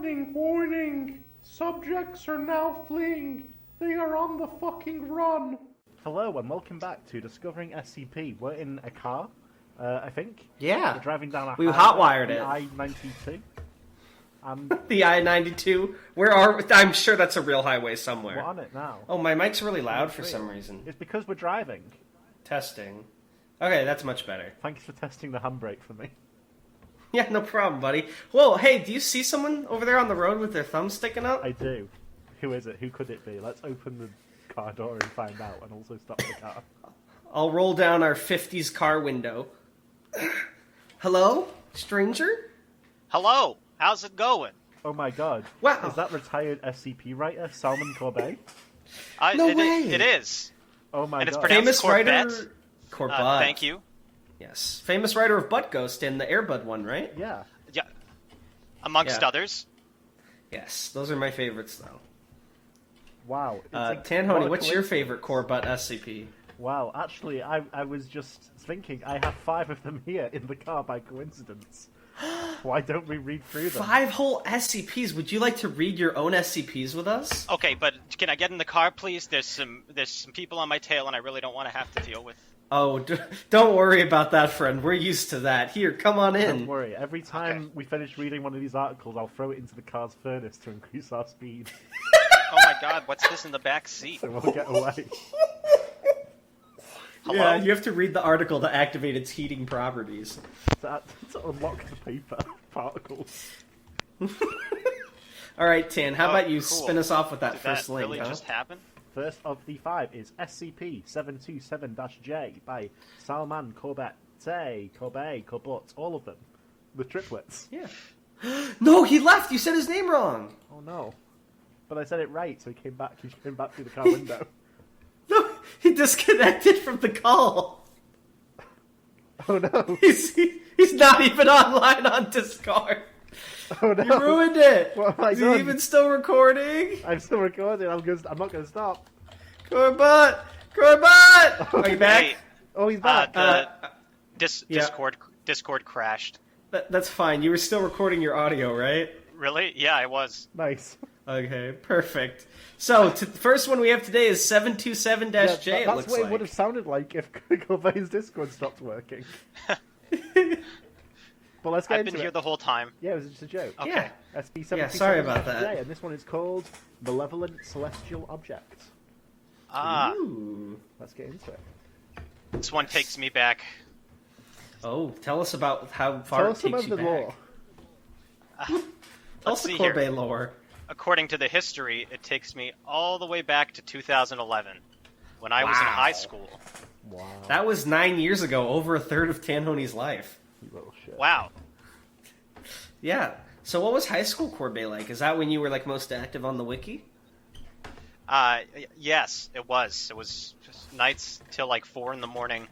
Warning, warning! Subjects are now fleeing. They are on the fucking run. Hello and welcome back to Discovering SCP. We're in a car, I think. Yeah. We're driving down We hotwired it. I-92. The I-92. Where are? I'm sure that's a real highway somewhere. We're on it now. Oh, my mic's really loud for some reason. It's because we're driving. Testing. Okay, that's much better. Thanks for testing the handbrake for me. Yeah, no problem, buddy. Whoa, hey, do you see someone over there on the road with their thumb sticking up? I do. Who is it? Who could it be? Let's open the car door and find out, and also stop the car. I'll roll down our 50s car window. Hello? Stranger? Hello, how's it going? Oh my god. Wow. Is that retired SCP writer, Salman Corbette? No way! It is. Oh my And it's god. pronounced Famous Corbette. writer... Corbette. Thank you. Yes. Famous writer of Butt Ghost and the Airbud one, right? Yeah. Yeah. Amongst Yeah. others. Yes, those are my favorites, though. Wow. Tanhony, what's your favorite Corbette SCP? Wow, actually, I was just thinking, I have 5 of them here in the car by coincidence. Why don't we read through them? 5 whole SCPs. Would you like to read your own SCPs with us? Okay, but can I get in the car, please? There's some people on my tail, and I really don't want to have to deal with. Oh, don't worry about that, friend. We're used to that. Here, come on in. Don't worry, every time we finish reading one of these articles, I'll throw it into the car's furnace to increase our speed. Oh my god, what's this in the back seat? So we'll get away. Hello? Yeah, you have to read the article to activate its heating properties. to unlock the paper particles. Alright, Tan, how about you cool. spin us off with that Did first that link, really huh? just happen? First of the 5 is SCP-727-J by Salman Corbette, Corbette, all of them. The triplets. Yeah. No, he left! You said his name wrong! Oh no. But I said it right, so he came back through the car window. No, he disconnected from the call! Oh no. He's not even online on Discord! Oh no. You ruined it! What have I Is done? he even still recording? I'm still recording, I'm not gonna stop. Corbette! Corbette! Are you back? Hey, Oh, he's back. Yeah. Discord crashed. That's fine. You were still recording your audio, right? Really? Yeah, I was. Nice. Okay, perfect. So, the first one we have today is 727-J, That's it looks what it like. would have sounded like if Corbett's Discord stopped working. But let's get I've into been here it. the whole time. Yeah, it was just a joke. Okay. Yeah. SCP-727-J, Yeah, sorry about that. and this one is called Malevolent Celestial Object. Ah, Ooh. Let's get into it. this one takes me back. Oh, tell us about how far Tell it us some takes of you the back. lore. Tell Let's us the see here. Corbett lore. According to the history, it takes me all the way back to 2011, when I was in Wow. high school. Wow. That was 9 years ago, over a third of Tanhony's life. You little shit. Wow. Yeah. So what was high school Corbett like? Is that when you were like most active on the wiki? Yes, it was. It was just nights till like 4 in the morning,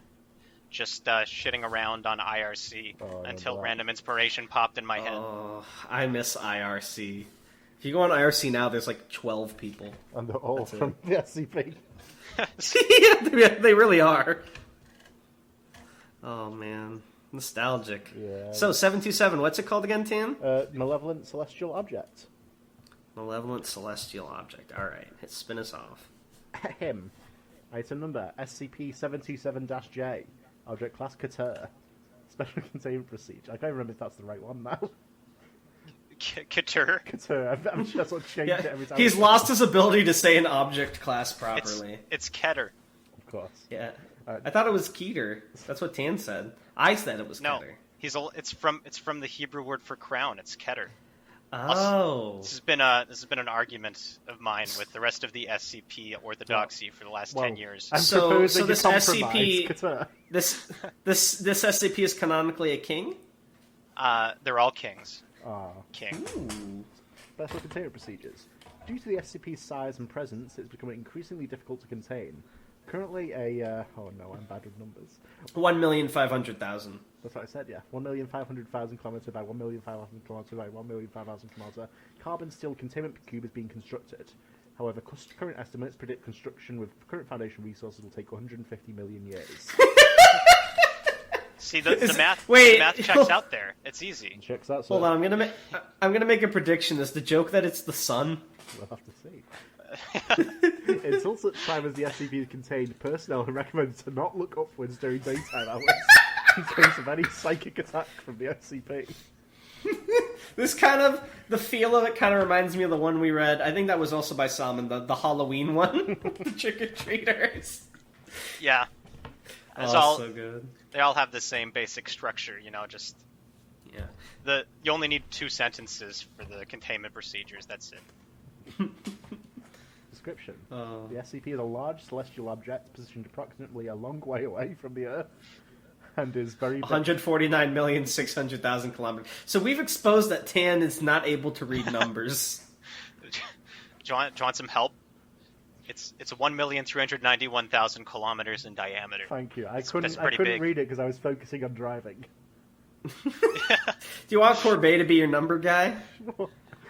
just shitting around on IRC Oh, I until remember that. random inspiration popped in my head. Oh, I miss IRC. If you go on IRC now, there's like 12 people. And they're all That's it. from the SCP. Yeah, they really are. Oh man, nostalgic. Yeah. So 727, what's it called again, Tan? Malevolent Celestial Object. Malevolent celestial object. All right, hit spin us off. Him. Item number SCP-727-J. Object class Cater. Special containment procedure. I can't remember if that's the right one now. Katur. Cater. I'm just sort of changed it every time. He's lost his ability to say an object class properly. It's Keter. Of course. Yeah, Alright. I thought it was Keter. That's what Tan said. I said it was No, Keter. it's from the Hebrew word for crown. It's Keter. Oh, This has been an argument of mine with the rest of the SCP orthodoxy for the last Well, 10 years. I'm So- proposing so a this compromise. SCP Cater. this SCP is canonically a king. They're all kings. Ah. King. Ooh. Special containment procedures. Due to the SCP's size and presence, it's becoming increasingly difficult to contain. Currently oh no, I'm bad with numbers. 1,500,000. That's what I said, yeah. 1,500,000 kilometre by 1,500,000 kilometre by 1,500,000 kilometre. Carbon steel containment cube is being constructed. However, current estimates predict construction with current Foundation resources will take 150 million years. See, the math. Wait. The math checks out there. It's easy. Checks out. Hold on, I'm gonna make a prediction. Is the joke that it's the sun? We'll have to see. Until such time as the SCP contained personnel are recommended to not look upwards during daytime hours in case of any psychic attack from the SCP. This the feel of it kind of reminds me of the one we read. I think that was also by Salman, the Halloween one, the trick-or-treaters. Yeah. It's so good. They all have the same basic structure, just... Yeah. You only need 2 sentences for the containment procedures, that's it. Description. The SCP is a large celestial object positioned approximately a long way away from the Earth and is very... 149,600,000 kilometers. So we've exposed that Tan is not able to read numbers. Do you want some help? It's 1,391,000 kilometers in diameter. Thank you. I That's couldn't big. read it because I was focusing on driving. Do you want Corbette to be your number guy?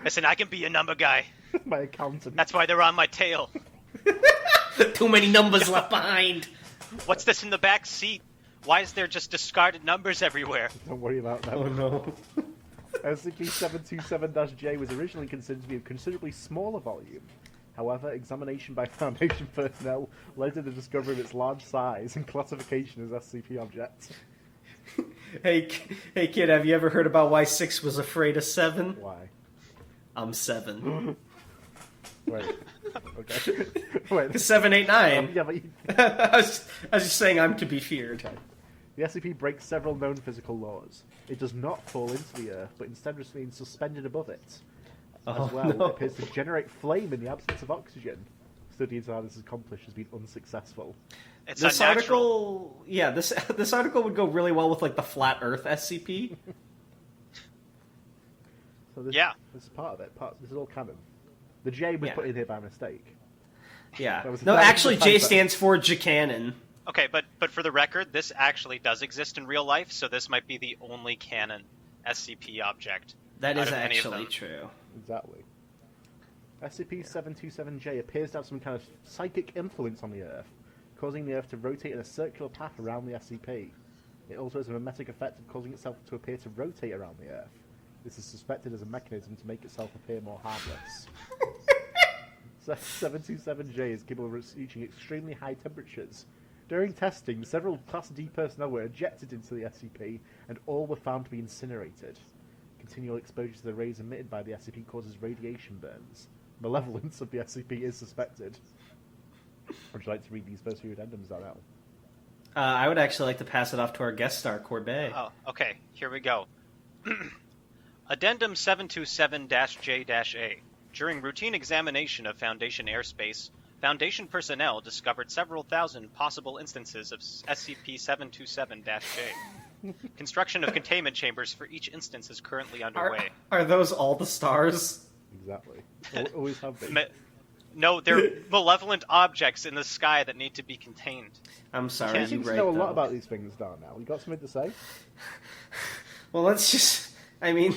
Listen, I can be a number guy. My accountant. That's why they're on my tail. Too many numbers left behind. What's this in the back seat? Why is there just discarded numbers everywhere? Don't worry about that. Oh no. SCP-727-J was originally considered to be of considerably smaller volume. However, examination by Foundation personnel led to the discovery of its large size and classification as SCP object. Hey kid, have you ever heard about why 6 was afraid of 7? Why? I'm 7. Wait. Okay. Wait. 7, 8, 9. Yeah, but I was just saying I'm to be feared. Okay. The SCP breaks several known physical laws. It does not fall into the Earth, but instead remains suspended above it. As well, no. it appears to generate flame in the absence of oxygen. Study into how this is accomplished has been unsuccessful. It's This unnatural. article, yeah, this article would go really well with like the flat Earth SCP. So this is part of it. This is all canon. The J was put in here by mistake. Yeah. That was No, actually, a J typo. stands for Jcanon. Okay, but for the record, this actually does exist in real life, so this might be the only canon SCP object. That out is of any of actually them. true. Exactly. SCP-727-J appears to have some kind of psychic influence on the Earth, causing the Earth to rotate in a circular path around the SCP. It also has a mimetic effect of causing itself to appear to rotate around the Earth. This is suspected as a mechanism to make itself appear more harmless. 727-J is capable of reaching extremely high temperatures. During testing, several Class D personnel were ejected into the SCP, and all were found to be incinerated. Continual exposure to the rays emitted by the SCP causes radiation burns. Malevolence of the SCP is suspected. Would you like to read these first few addendums, Darnell? I would actually like to pass it off to our guest star, Corbette. Oh, okay. Here we go. Addendum 727-J-A. During routine examination of Foundation airspace, Foundation personnel discovered several thousand possible instances of SCP-727-J. Construction of containment chambers for each instance is currently underway. Are those all the stars? Exactly. Always have been. No, they're malevolent objects in the sky that need to be contained. I'm sorry, You you seem to right, know a lot though. about these things, Darnell. You got something to say? Well, let's just... I mean,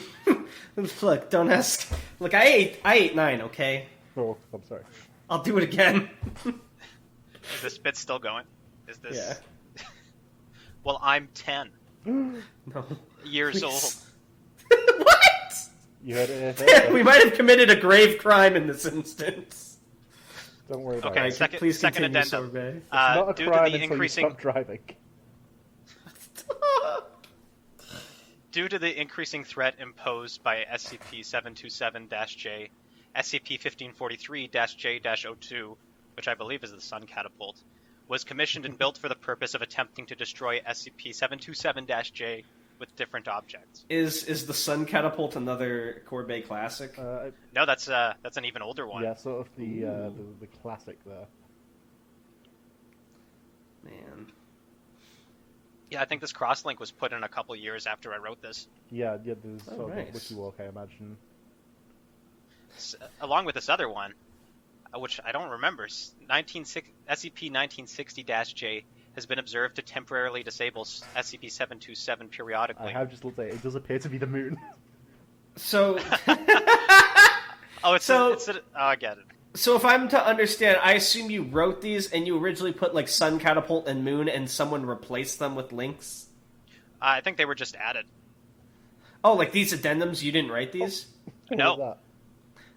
look, don't ask... Look, I ate 9, okay? Oh, I'm sorry. I'll do it again. Is this bit still going? Is this... Yeah. Well, I'm 10 No. years old. What? You heard it here. We might have committed a grave crime in this instance. Don't worry about Okay, it. Please second continue, addendum. Sorbet. It's not a Due to crime the until increasing... you stop driving. Due to the increasing threat imposed by SCP-727-J, SCP-1543-J-02, which I believe is the Sun Catapult, was commissioned and built for the purpose of attempting to destroy SCP-727-J with different objects. Is the Sun Catapult another Corbette classic? No, that's an even older one. Yeah, sort of the classic there. Man. Yeah, I think this crosslink was put in a couple years after I wrote this. Yeah, there's sort of nice. a wiki walk, I imagine. Along with this other one, which I don't remember, SCP-1960-J has been observed to temporarily disable SCP-727 periodically. I have just looked at it. It does appear to be the moon. So... Oh, So- I get it. So if I'm to understand, I assume you wrote these and you originally put like Sun Catapult and Moon and someone replaced them with links? I think they were just added. Oh, like these addendums, you didn't write these? No. What was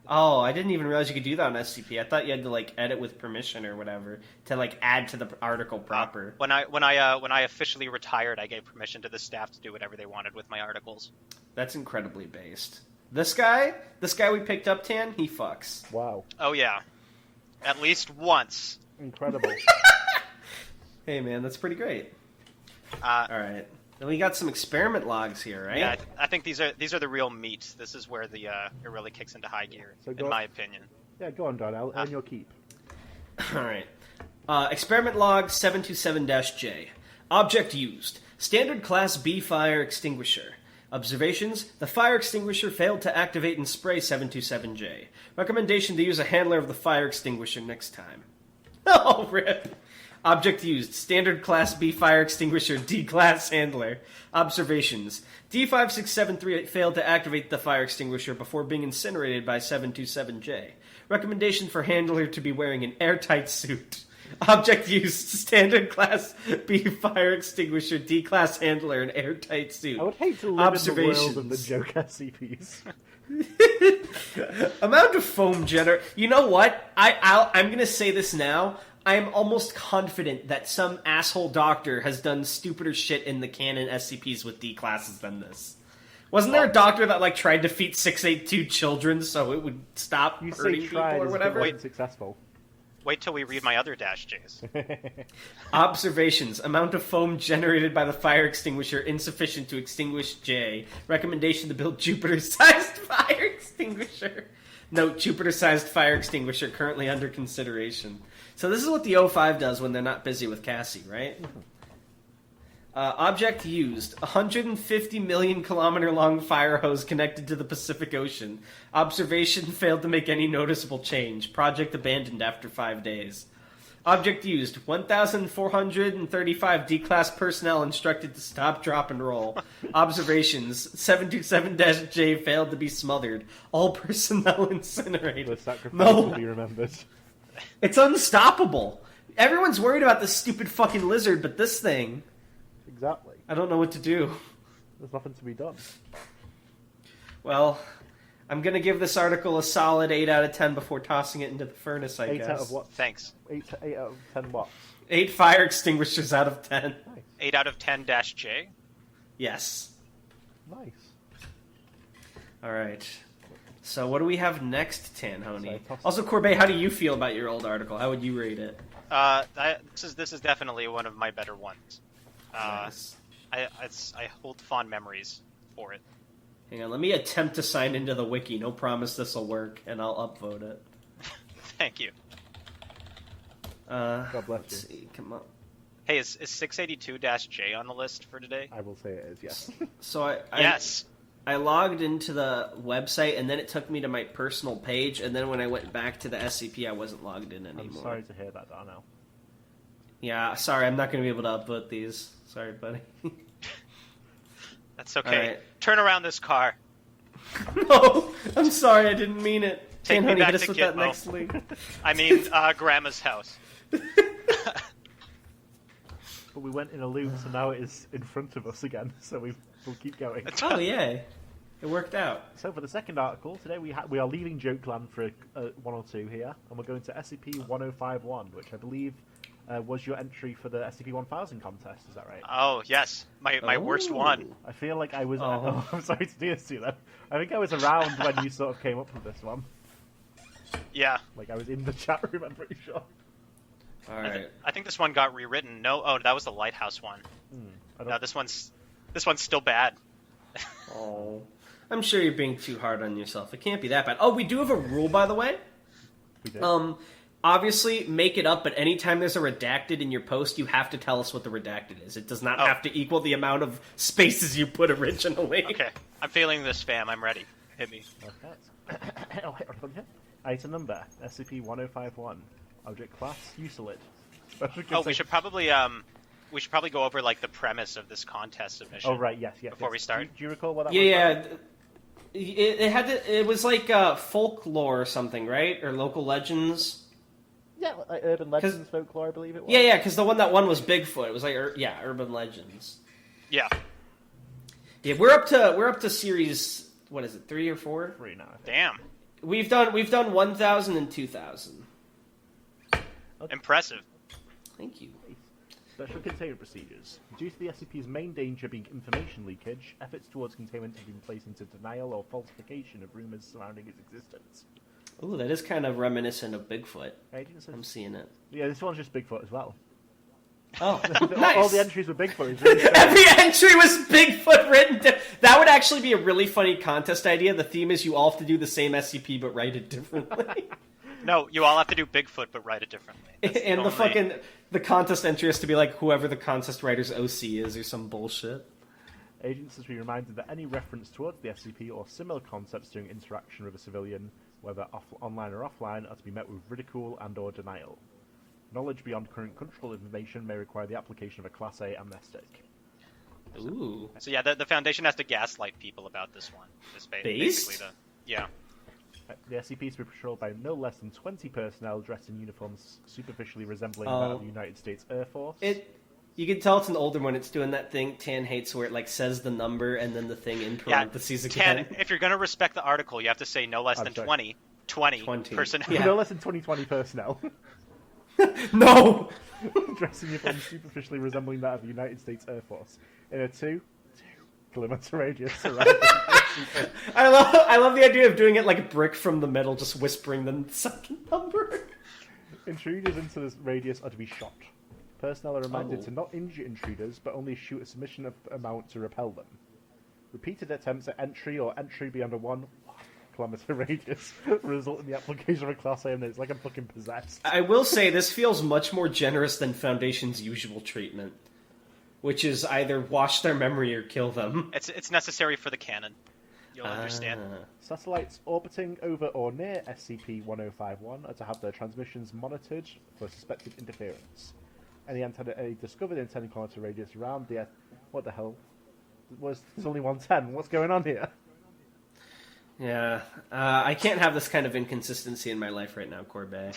Oh, I didn't even realize you could do that on SCP. I thought you had to like edit with permission or whatever to like add to the article proper. When I officially retired, I gave permission to the staff to do whatever they wanted with my articles. That's incredibly based. This guy we picked up, Tan, he fucks. that? Wow. Oh yeah, at least once. Incredible. Hey man, that's pretty great. Uh, All right, then we got some experiment logs here, right? Yeah, I think these are the real meat. This is where it really kicks into high gear, So in my opinion. Yeah, go on, Darnell. Earn your keep. All right. Experiment log 727-J. Object used: standard class B fire extinguisher. Observations: the fire extinguisher failed to activate and spray 727-J. Recommendation to use a handler of the fire extinguisher next time. Oh, rip. Object used: standard class B fire extinguisher, D class handler. Observations: D56738 failed to activate the fire extinguisher before being incinerated by 727-J. Recommendation for handler to be wearing an airtight suit. Object used: standard class B fire extinguisher, D class handler, and airtight suit. I would hate to live in the world of the joke SCPs. Amount of foam You know what? I'm gonna say this now. I am almost confident that some asshole doctor has done stupider shit in the canon SCPs with D classes than this. Wasn't there a doctor that like tried to feed 682 children so it would stop You hurting say people tried or as whatever? wasn't successful. Wait till we read my other -Js. Observations: amount of foam generated by the fire extinguisher insufficient to extinguish J. Recommendation to build Jupiter-sized fire extinguisher. Note: Jupiter-sized fire extinguisher currently under consideration. So this is what the O5 does when they're not busy with Cassie, right? Object used: 150 million kilometer long fire hose connected to the Pacific Ocean. Observation: failed to make any noticeable change. Project abandoned after 5 days. Object used: 1,435 D-class personnel instructed to stop, drop, and roll. Observations: 727-J failed to be smothered. All personnel incinerated. The sacrifice No. will be remembered. It's unstoppable. Everyone's worried about this stupid fucking lizard, but this thing, Exactly. I don't know what to do. There's nothing to be done. Well, I'm gonna give this article a solid 8 out of 10 before tossing it into the furnace, I 8 guess. out of what? Thanks. 8 out of 10 what? 8 fire extinguishers out of 10. Nice. 8 out of 10-J. Yes. Nice. Alright. So what do we have next, Tanhony? So Also, Corbette, how do you feel about your old article? How would you rate it? This is definitely one of my better ones. Nice. I hold fond memories for it. Hang on, let me attempt to sign into the wiki. No promise this will work, and I'll upvote it. Thank you. God bless Let's you. see, come on. Hey, is 682-J on the list for today? I will say it is, yes. So Yes. I logged into the website, and then it took me to my personal page, and then when I went back to the SCP, I wasn't logged in anymore. I'm sorry to hear that, Darnell. Yeah, sorry, I'm not going to be able to upvote these. Sorry, buddy. That's okay. All right. Turn around this car. No, I'm sorry, I didn't mean it. Take me Honey, back hit us to with that Gitmo. next link. I mean, Grandma's house. But we went in a loop, so now it is in front of us again, so we'll keep going. Oh, yay. It worked out. So for the second article, today we are leaving Jokeland for one or two here, and we're going to SCP-1051, which I believe was your entry for the SCP-1000 contest, is that right? Oh, yes. My worst one. I feel like I was... Oh. I'm sorry to do this to you, though. I think I was around when you sort of came up with this one. Yeah. Like, I was in the chat room, I'm pretty sure. Alright. I think this one got rewritten. No, that was the Lighthouse one. I don't... No, this one's still bad. Oh. I'm sure you're being too hard on yourself. It can't be that bad. Oh, we do have a rule, by the way. We did. Obviously, make it up, but anytime there's a redacted in your post, you have to tell us what the redacted is. It does not have to equal the amount of spaces you put originally. Okay. I'm feeling this spam. I'm ready. Hit me. Okay. Oh, wait, what's on here? Item number, SCP-1051. Object class, Usolid. We should probably go over like the premise of this contest submission. Oh, right, yes. Before we start. Do you recall what that was? Yeah. It was like folklore or something, right? Or local legends. Yeah, like urban legends, folklore, I believe it was. Yeah, because the one that won was Bigfoot. It was like, urban legends. Yeah. Yeah, we're up to series, what is it, 3 or 4? 3 now. I think. Damn. We've done 1,000 and 2,000. Impressive. Thank you. Special containment procedures. Due to the SCP's main danger being information leakage, efforts towards containment have been placed into denial or falsification of rumors surrounding its existence. Ooh, that is kind of reminiscent of Bigfoot. Agents have- I'm seeing it. Yeah, this one's just Bigfoot as well. Oh, Nice. All the entries were Bigfoot. It's really strange. Every entry was Bigfoot written down. That would actually be a really funny contest idea. The theme is you all have to do the same SCP but write it differently. No, you all have to do Bigfoot, but write it differently. That's And only- the contest entry has to be like whoever the contest writer's OC is or some bullshit. Agents must be reminded that any reference towards the SCP or similar concepts during interaction with a civilian, whether online or offline, are to be met with ridicule and or denial. Knowledge beyond current cultural information may require the application of a Class A amnestic. Ooh. So yeah, the Foundation has to gaslight people about this one. Is basically Based? yeah. The SCP is to be patrolled by no less than 20 personnel dressed in uniforms superficially resembling that Oh. of the United States Air Force. You can tell it's an older one. It's doing that thing Tan hates where it like says the number and then the thing in parentheses again. If you're going to respect the article, you have to say no less I'm than sorry. 20 personnel. Yeah. No less than 2020 personnel No! dressed in uniforms superficially resembling that of the United States Air Force in a 2 kilometer radius surrounding the SCP. I love the idea of doing it like a brick from the middle, just whispering the second number. Intruders into this radius are to be shot. Personnel are reminded Oh. to not injure intruders, but only shoot a sufficient amount to repel them. Repeated attempts at entry or entry beyond a 1 kilometer radius result in the application of a Class A amnesty. It's like I'm fucking possessed. I will say this feels much more generous than Foundation's usual treatment, which is either wash their memory or kill them. It's necessary for the canon. You'll understand. Satellites orbiting over or near SCP-1051 are to have their transmissions monitored for suspected interference. Any discovered in 10 kilometer radius around the... What the hell? There's only 110. What's going on here? Yeah, I can't have this kind of inconsistency in my life right now, Corbette.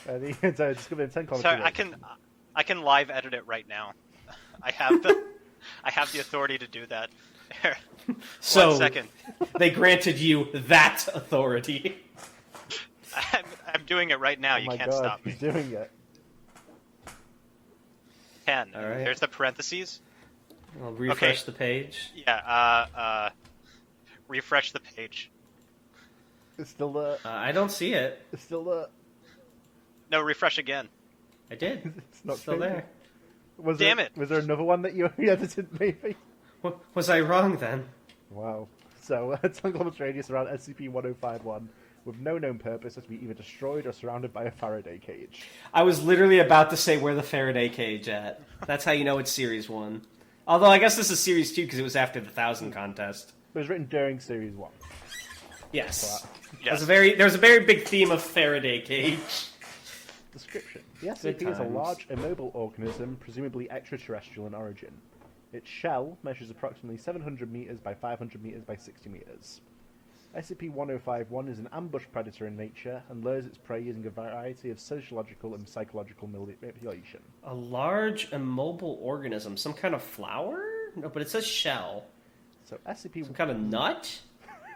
Discovered in 10 kilometer Sorry, radius. I can live edit it right now. I have the authority to do that. So, 1 second. they granted you that authority. I'm doing it right now. Oh You my can't God, stop me. he's doing it. 10. All right. There's the parentheses. I'll refresh Okay. the page. Yeah. Refresh the page. It's still there. I don't see it. It's still there. No, refresh again. I did. It's not Still changing. there. Damn it! Was there another one that you edited, maybe? Was I wrong then? Wow. So, 10 kilometers radius around SCP-1051 with no known purpose has to be either destroyed or surrounded by a Faraday cage. I was literally about to say where the Faraday cage at. That's how you know it's Series 1. Although I guess this is Series 2 because it was after the 1,000 contest. It was written during Series 1. Yes. Yes. There was a very big theme of Faraday cage. Description. The Good SCP is a times. large, immobile organism, presumably extraterrestrial in origin. Its shell measures approximately 700 meters by 500 meters by 60 meters. SCP-1051 is an ambush predator in nature and lures its prey using a variety of sociological and psychological manipulation. A large, immobile organism. Some kind of flower? No, but it says shell. So SCP... Some kind of nut?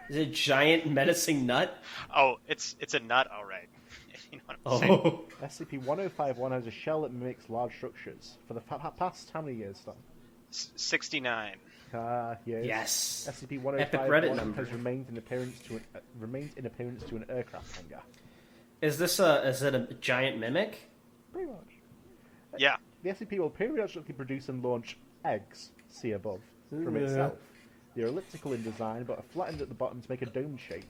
Is it a giant menacing nut? Oh, it's a nut, all right. You know what I'm saying? Oh. SCP-1051 has a shell that mimics large structures. For the past how many years, Tom? 69. Yes. Yes. Epic SCP-1051 Reddit number. has remained in appearance to an aircraft hangar. Is it a giant mimic? Pretty much. Yeah. The SCP will periodically produce and launch eggs, see above, from Yeah. itself. They are elliptical in design, but are flattened at the bottom to make a dome shape.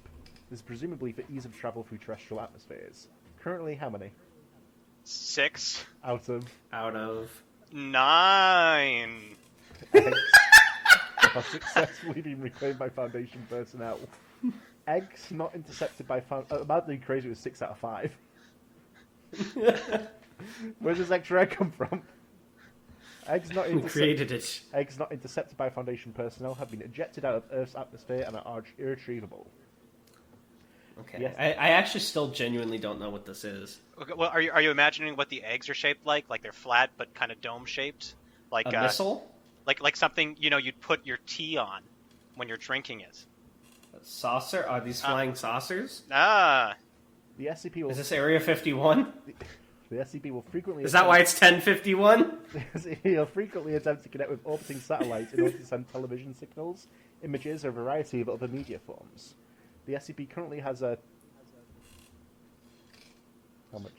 This is presumably for ease of travel through terrestrial atmospheres. Currently, how many? 6. Out of 9. eggs have successfully been reclaimed by Foundation personnel. Eggs not intercepted by madly crazy was 6 out of 5. Where does extra egg come from? Eggs not Who created it? Eggs not intercepted by Foundation personnel have been ejected out of Earth's atmosphere and are irretrievable. Okay. Yes. I actually still genuinely don't know what this is. Okay, well, are you imagining what the eggs are shaped like? Like they're flat but kind of dome shaped? Like A missile? Like something, you'd put your tea on when you're drinking it. A saucer? Are these flying saucers? Ah. The SCP will... Is this Area 51? The SCP will frequently... Is that why it's 1051? The SCP will frequently attempt to connect with orbiting satellites in order to send television signals, images, or a variety of other media forms. The SCP currently has a... How much?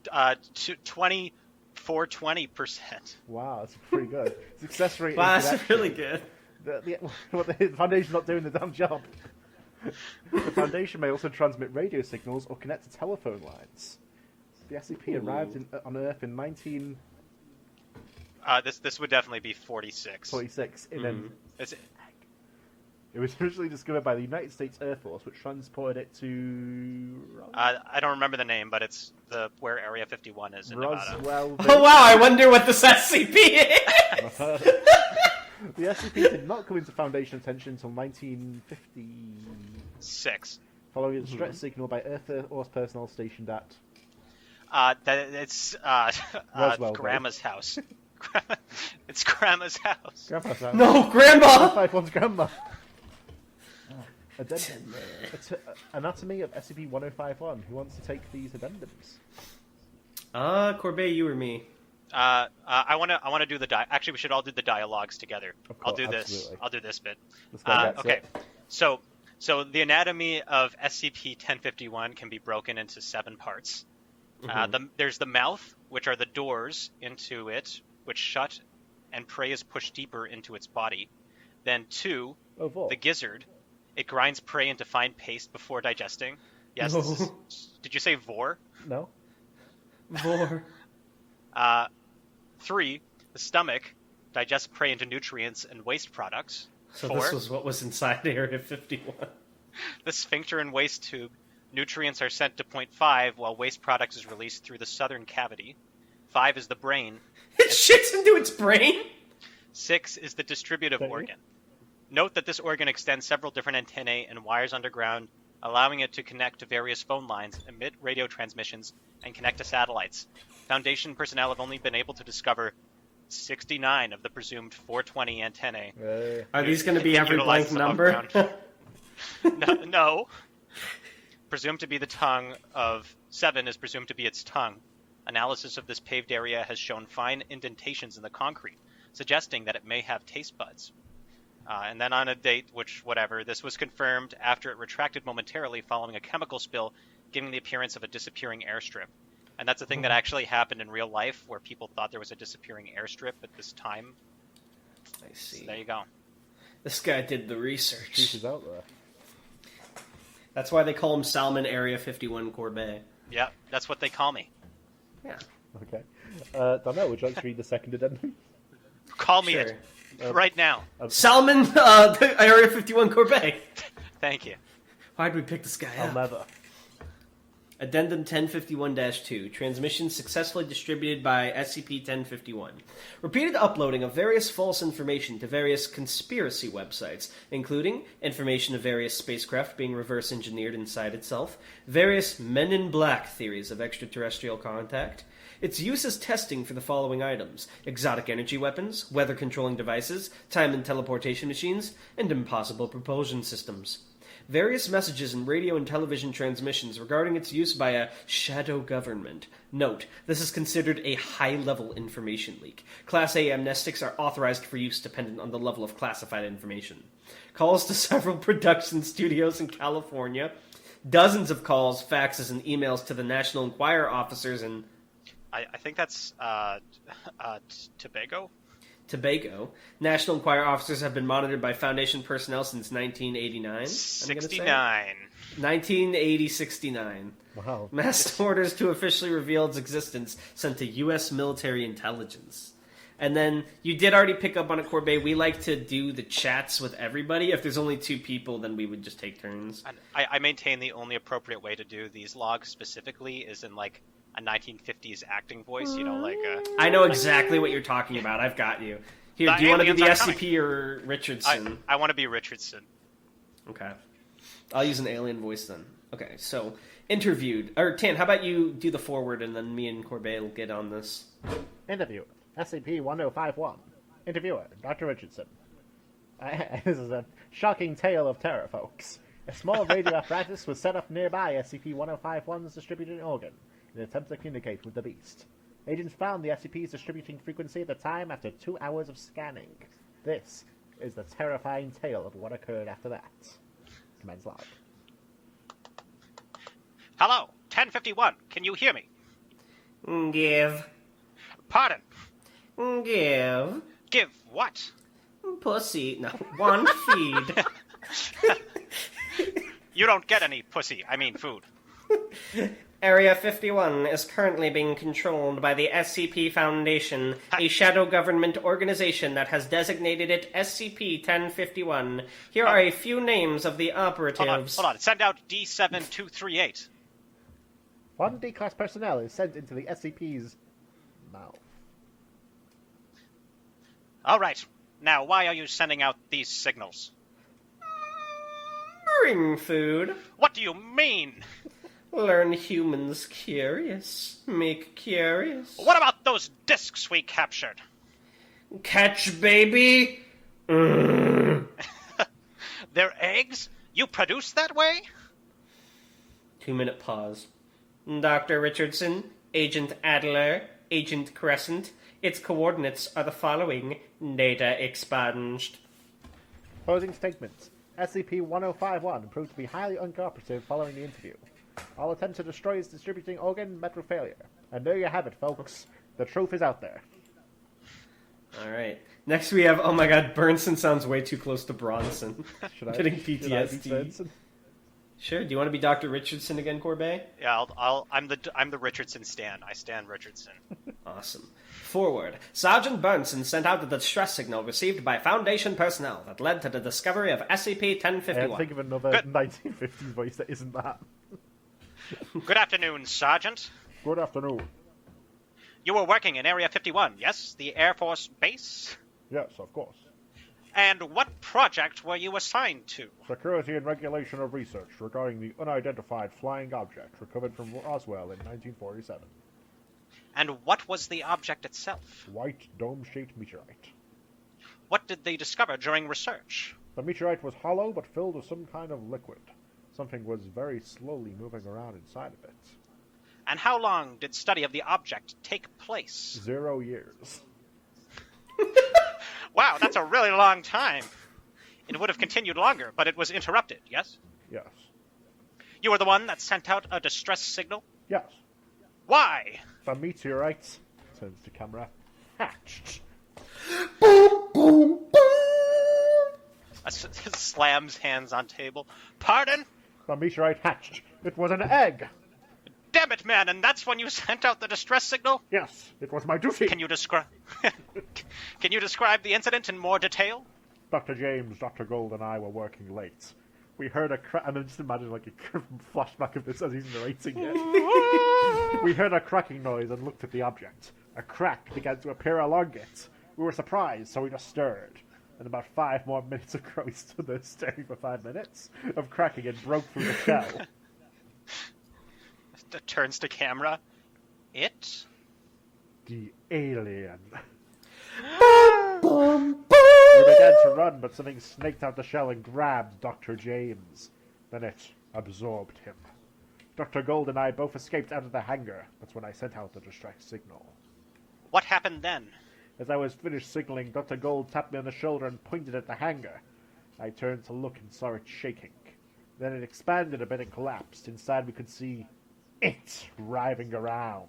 20%. Wow, that's pretty good. Success rate... Wow, that's really good. The Foundation's not doing the damn job. The Foundation may also transmit radio signals or connect to telephone lines. The SCP arrived on Earth in 1946. This would definitely be 46. It was originally discovered by the United States Air Force, which transported it to... I don't remember the name, but it's where Area 51 is in Nevada. Roswell. Oh wow, I wonder what this SCP is! The SCP did not come into Foundation attention until 1956, following a distress signal by Air Force personnel stationed at... It's Roswell, Grandma's house. It's Grandma's house. Grandma's house. No, Grandma! 151's Grandma. Anatomy of SCP-1051. Who wants to take these addendums? Corbette, you or me? I want to do the Actually, we should all do the dialogues together. I'll do this bit. Okay. It. So the anatomy of SCP-1051 can be broken into 7 parts. There's the mouth, which are the doors into it, which shut, and prey is pushed deeper into its body. Then 2, the gizzard. It grinds prey into fine paste before digesting. Yes. No. Did you say vor? No. Vor. 3, the stomach digests prey into nutrients and waste products. So 4, this was what was inside Area 51. the sphincter and waste tube. Nutrients are sent to point 5, while waste products is released through the southern cavity. 5 is the brain. It shits into its brain? 6 is the distributive organ. Note that this organ extends several different antennae and wires underground, allowing it to connect to various phone lines, emit radio transmissions, and connect to satellites. Foundation personnel have only been able to discover 69 of the presumed 420 antennae. Are these going to be every blank number? No. Presumed to be the tongue of 7 is presumed to be its tongue. Analysis of this paved area has shown fine indentations in the concrete, suggesting that it may have taste buds. And then on a date, this was confirmed after it retracted momentarily following a chemical spill, giving the appearance of a disappearing airstrip. And that's a thing that actually happened in real life, where people thought there was a disappearing airstrip at this time. I see. So there you go. This guy did the research. Truth is out there. That's why they call him Salman Area 51 Corbette. Yeah, that's what they call me. Yeah. Okay. Darnell, would you like to read the second addendum? Call me it. Right now. Salman, Area 51 Corbette. Thank you. Why'd we pick this guy up? I'll never. Addendum 1051-2. Transmission successfully distributed by SCP-1051. Repeated uploading of various false information to various conspiracy websites, including information of various spacecraft being reverse engineered inside itself, various Men in Black theories of extraterrestrial contact, its use as testing for the following items: exotic energy weapons, weather-controlling devices, time and teleportation machines, and impossible propulsion systems. Various messages and radio and television transmissions regarding its use by a shadow government. Note, this is considered a high-level information leak. Class A amnestics are authorized for use dependent on the level of classified information. Calls to several production studios in California. Dozens of calls, faxes, and emails to the National Enquirer officers in... I think that's Tobago? Tobago. National Enquirer officers have been monitored by Foundation personnel since 1989. 69. 1980-69. Wow. Mass orders to officially reveal its existence sent to U.S. military intelligence. And then, you did already pick up on it, Corbette. We like to do the chats with everybody. If there's only 2 people, then we would just take turns. I maintain the only appropriate way to do these logs specifically is in, like, a 1950s acting voice, I know exactly what you're talking about. I've got you. Here, do you want to be the SCP or Richardson? I want to be Richardson. Okay. I'll use an alien voice then. Okay, so, interviewed. Or, Tan, how about you do the forward and then me and Corbette will get on this. Interview. SCP-1051. Interviewer, Dr. Richardson. This is a shocking tale of terror, folks. A small radio apparatus was set up nearby SCP-1051's distributing organ in an attempt to communicate with the beast. Agents found the SCP's distributing frequency at the time after 2 hours of scanning. This is the terrifying tale of what occurred after that. Commence log. Hello, 1051. Can you hear me? Give. Pardon. Give. Give what? Pussy. No, one feed. You don't get any pussy. I mean food. Area 51 is currently being controlled by the SCP Foundation, a shadow government organization that has designated it SCP-1051. Here are a few names of the operatives. Hold on. Send out D7238. 1 D-class personnel is sent into the SCP's mouth. All right. Now, why are you sending out these signals? Bring food. What do you mean? Learn humans curious. Make curious. What about those discs we captured? Catch, baby. They're eggs? You produce that way? 2-minute pause. Dr. Richardson, Agent Adler, Agent Crescent. Its coordinates are the following. Data expunged. Closing statements. SCP-1051 proved to be highly uncooperative following the interview. All attempts to destroy its distributing organ met with failure. And there you have it, folks. The truth is out there. Alright. Next we have, oh my god, Burnson sounds way too close to Bronson. Getting PTSD. Should I be Burnson? Sure. Do you want to be Dr. Richardson again, Corbette? Yeah, I'm the Richardson stan. I stan Richardson. Awesome. Forward. Sergeant Burnson sent out the distress signal received by Foundation personnel that led to the discovery of SCP-1051. I can't think of another 1950s voice that isn't that. Good afternoon, Sergeant. Good afternoon. You were working in Area 51, yes? The Air Force Base? Yes, of course. And what project were you assigned to? Security and regulation of research regarding the unidentified flying object recovered from Roswell in 1947. And what was the object itself? White dome-shaped meteorite. What did they discover during research? The meteorite was hollow but filled with some kind of liquid. Something was very slowly moving around inside of it. And how long did study of the object take place? 0 years. Wow, that's a really long time. It would have continued longer, but it was interrupted, yes? Yes. You were the one that sent out a distress signal? Yes. Why? The meteorite, turns to camera, hatched. Boom, boom, boom! Slams hands on table. Pardon? The meteorite hatched. It was an egg. Damn it, man, and that's when you sent out the distress signal? Yes, it was my duty. Can you describe the incident in more detail? Dr. James, Dr. Gold, and I were working late. We heard a crack, and then just imagine like a flashback of this as he's narrating it. We heard a cracking noise and looked at the object. A crack began to appear along it. We were surprised, so we just stirred. And about 5 more minutes of we stood there staring for 5 minutes of cracking and broke through the shell. Turns to camera. It? The alien. We began to run, but something snaked out the shell and grabbed Dr. James. Then it absorbed him. Dr. Gold and I both escaped out of the hangar. That's when I sent out the distress signal. What happened then? As I was finished signaling, Dr. Gold tapped me on the shoulder and pointed at the hangar. I turned to look and saw it shaking. Then it expanded a bit and collapsed. Inside we could see it writhing around.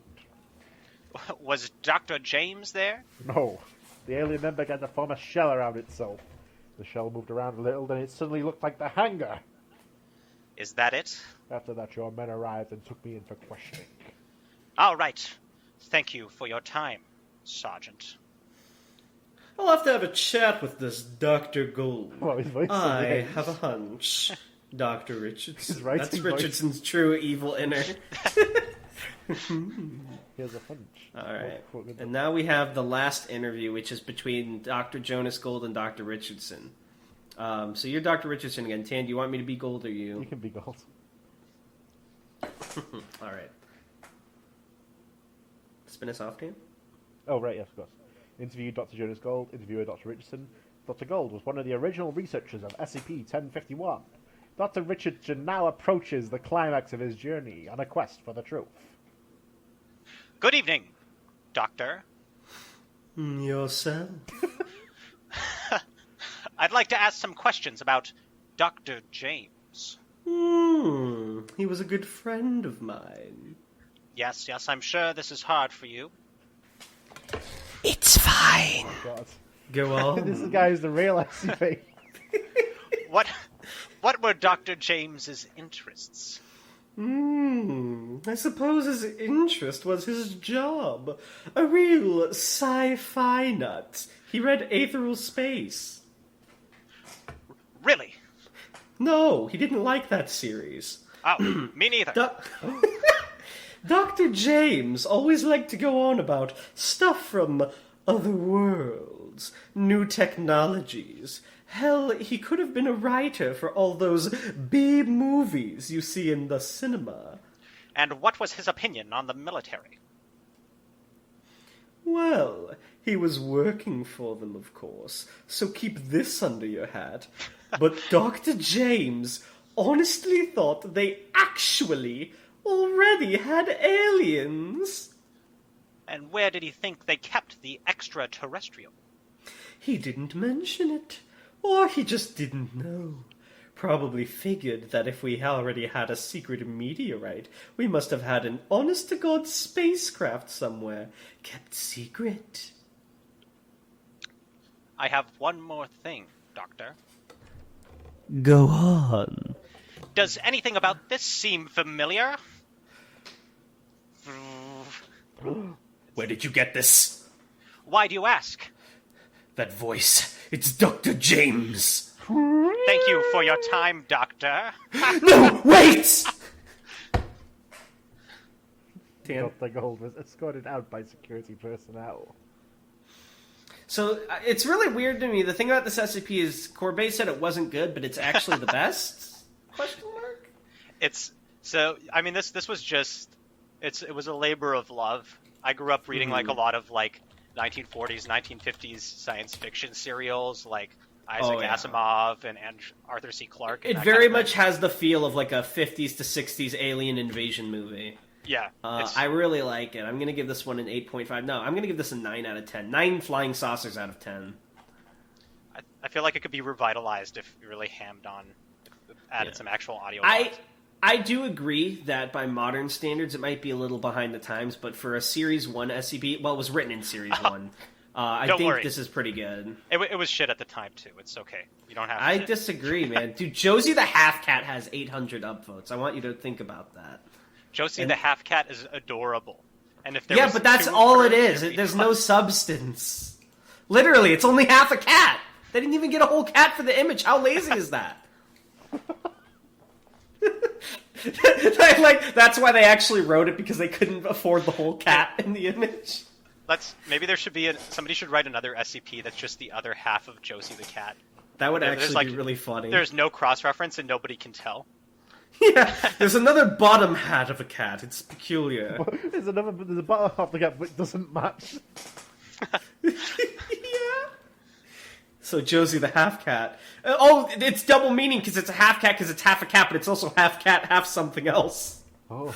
Was Dr. James there? No. The alien then began to form a shell around itself. The shell moved around a little, then it suddenly looked like the hangar. Is that it? After that, your men arrived and took me in for questioning. All right. Thank you for your time, Sergeant. I'll have to have a chat with this Dr. Gold. Well, his voice I is have a hunch. Dr. Richardson. His writing That's voice. Richardson's true evil inner. Here's a hunch. Alright. And now we have the last interview, which is between Dr. Jonas Gold and Dr. Richardson. So you're Dr. Richardson again. Tan, do you want me to be Gold or you? You can be Gold. Alright. Spin us off, Tan? Oh, right, yes, of course. Interviewed Dr. Jonas Gold, interviewer Dr. Richardson. Dr. Gold was one of the original researchers of SCP-1051. Dr. Richardson now approaches the climax of his journey on a quest for the truth. Good evening, Doctor. Yourself? I'd like to ask some questions about Dr. James. He was a good friend of mine. Yes, I'm sure this is hard for you. It's fine. Oh, God. Go on. This guy is the real SCP. What were Dr. James's interests? I suppose his interest was his job. A real sci-fi nut. He read Aetheral Space. Really? No, he didn't like that series. Oh, me neither. Dr. James always liked to go on about stuff from other worlds, new technologies. Hell, he could have been a writer for all those B-movies you see in the cinema. And what was his opinion on the military? Well, he was working for them, of course, so keep this under your hat. But Dr. James honestly thought they actually already had aliens. And where did he think they kept the extraterrestrial? He didn't mention it, or he just didn't know. Probably figured that if we already had a secret meteorite, we must have had an honest-to-God spacecraft somewhere, kept secret. I have one more thing, Doctor. Go on. Does anything about this seem familiar? Where did you get this? Why do you ask? That voice. It's Dr. James. Thank you for your time, Doctor. No, wait! Dr. Gold was escorted out by security personnel. So, it's really weird to me. The thing about this SCP is Corbette said it wasn't good, but it's actually the best? Question mark? This was just... It was a labor of love. I grew up reading, a lot of, 1940s, 1950s science fiction serials, like Isaac Asimov and Arthur C. Clarke. It very much has the feel of, a 50s to 60s alien invasion movie. Yeah. I really like it. I'm going to give this one an 8.5. No, I'm going to give this a 9 out of 10. 9 flying saucers out of 10. I feel like it could be revitalized if you really hammed on, added some actual audio. I do agree that by modern standards it might be a little behind the times, but for a Series 1 SCP, well, it was written in Series 1. I think worry. This is pretty good. It was shit at the time, too. It's okay. You don't have to... I disagree, man. Dude, Josie the Half-Cat has 800 upvotes. I want you to think about that. Josie the Half-Cat is adorable. And if there was but that's two all of it her, is. it'd be There's fun. no substance. Literally, it's only half a cat. They didn't even get a whole cat for the image. How lazy is that? That's why they actually wrote it, because they couldn't afford the whole cat in the image. Maybe there should be somebody should write another SCP that's just the other half of Josie the cat. That would There's actually be really funny. There's no cross-reference and nobody can tell. Yeah, there's another bottom hat of a cat. It's peculiar. There's a bottom half the cat, but it doesn't match. Yeah. So Josie the half-cat. It's double meaning because it's a half-cat because it's half a cat, but it's also half-cat, half something else. Oh.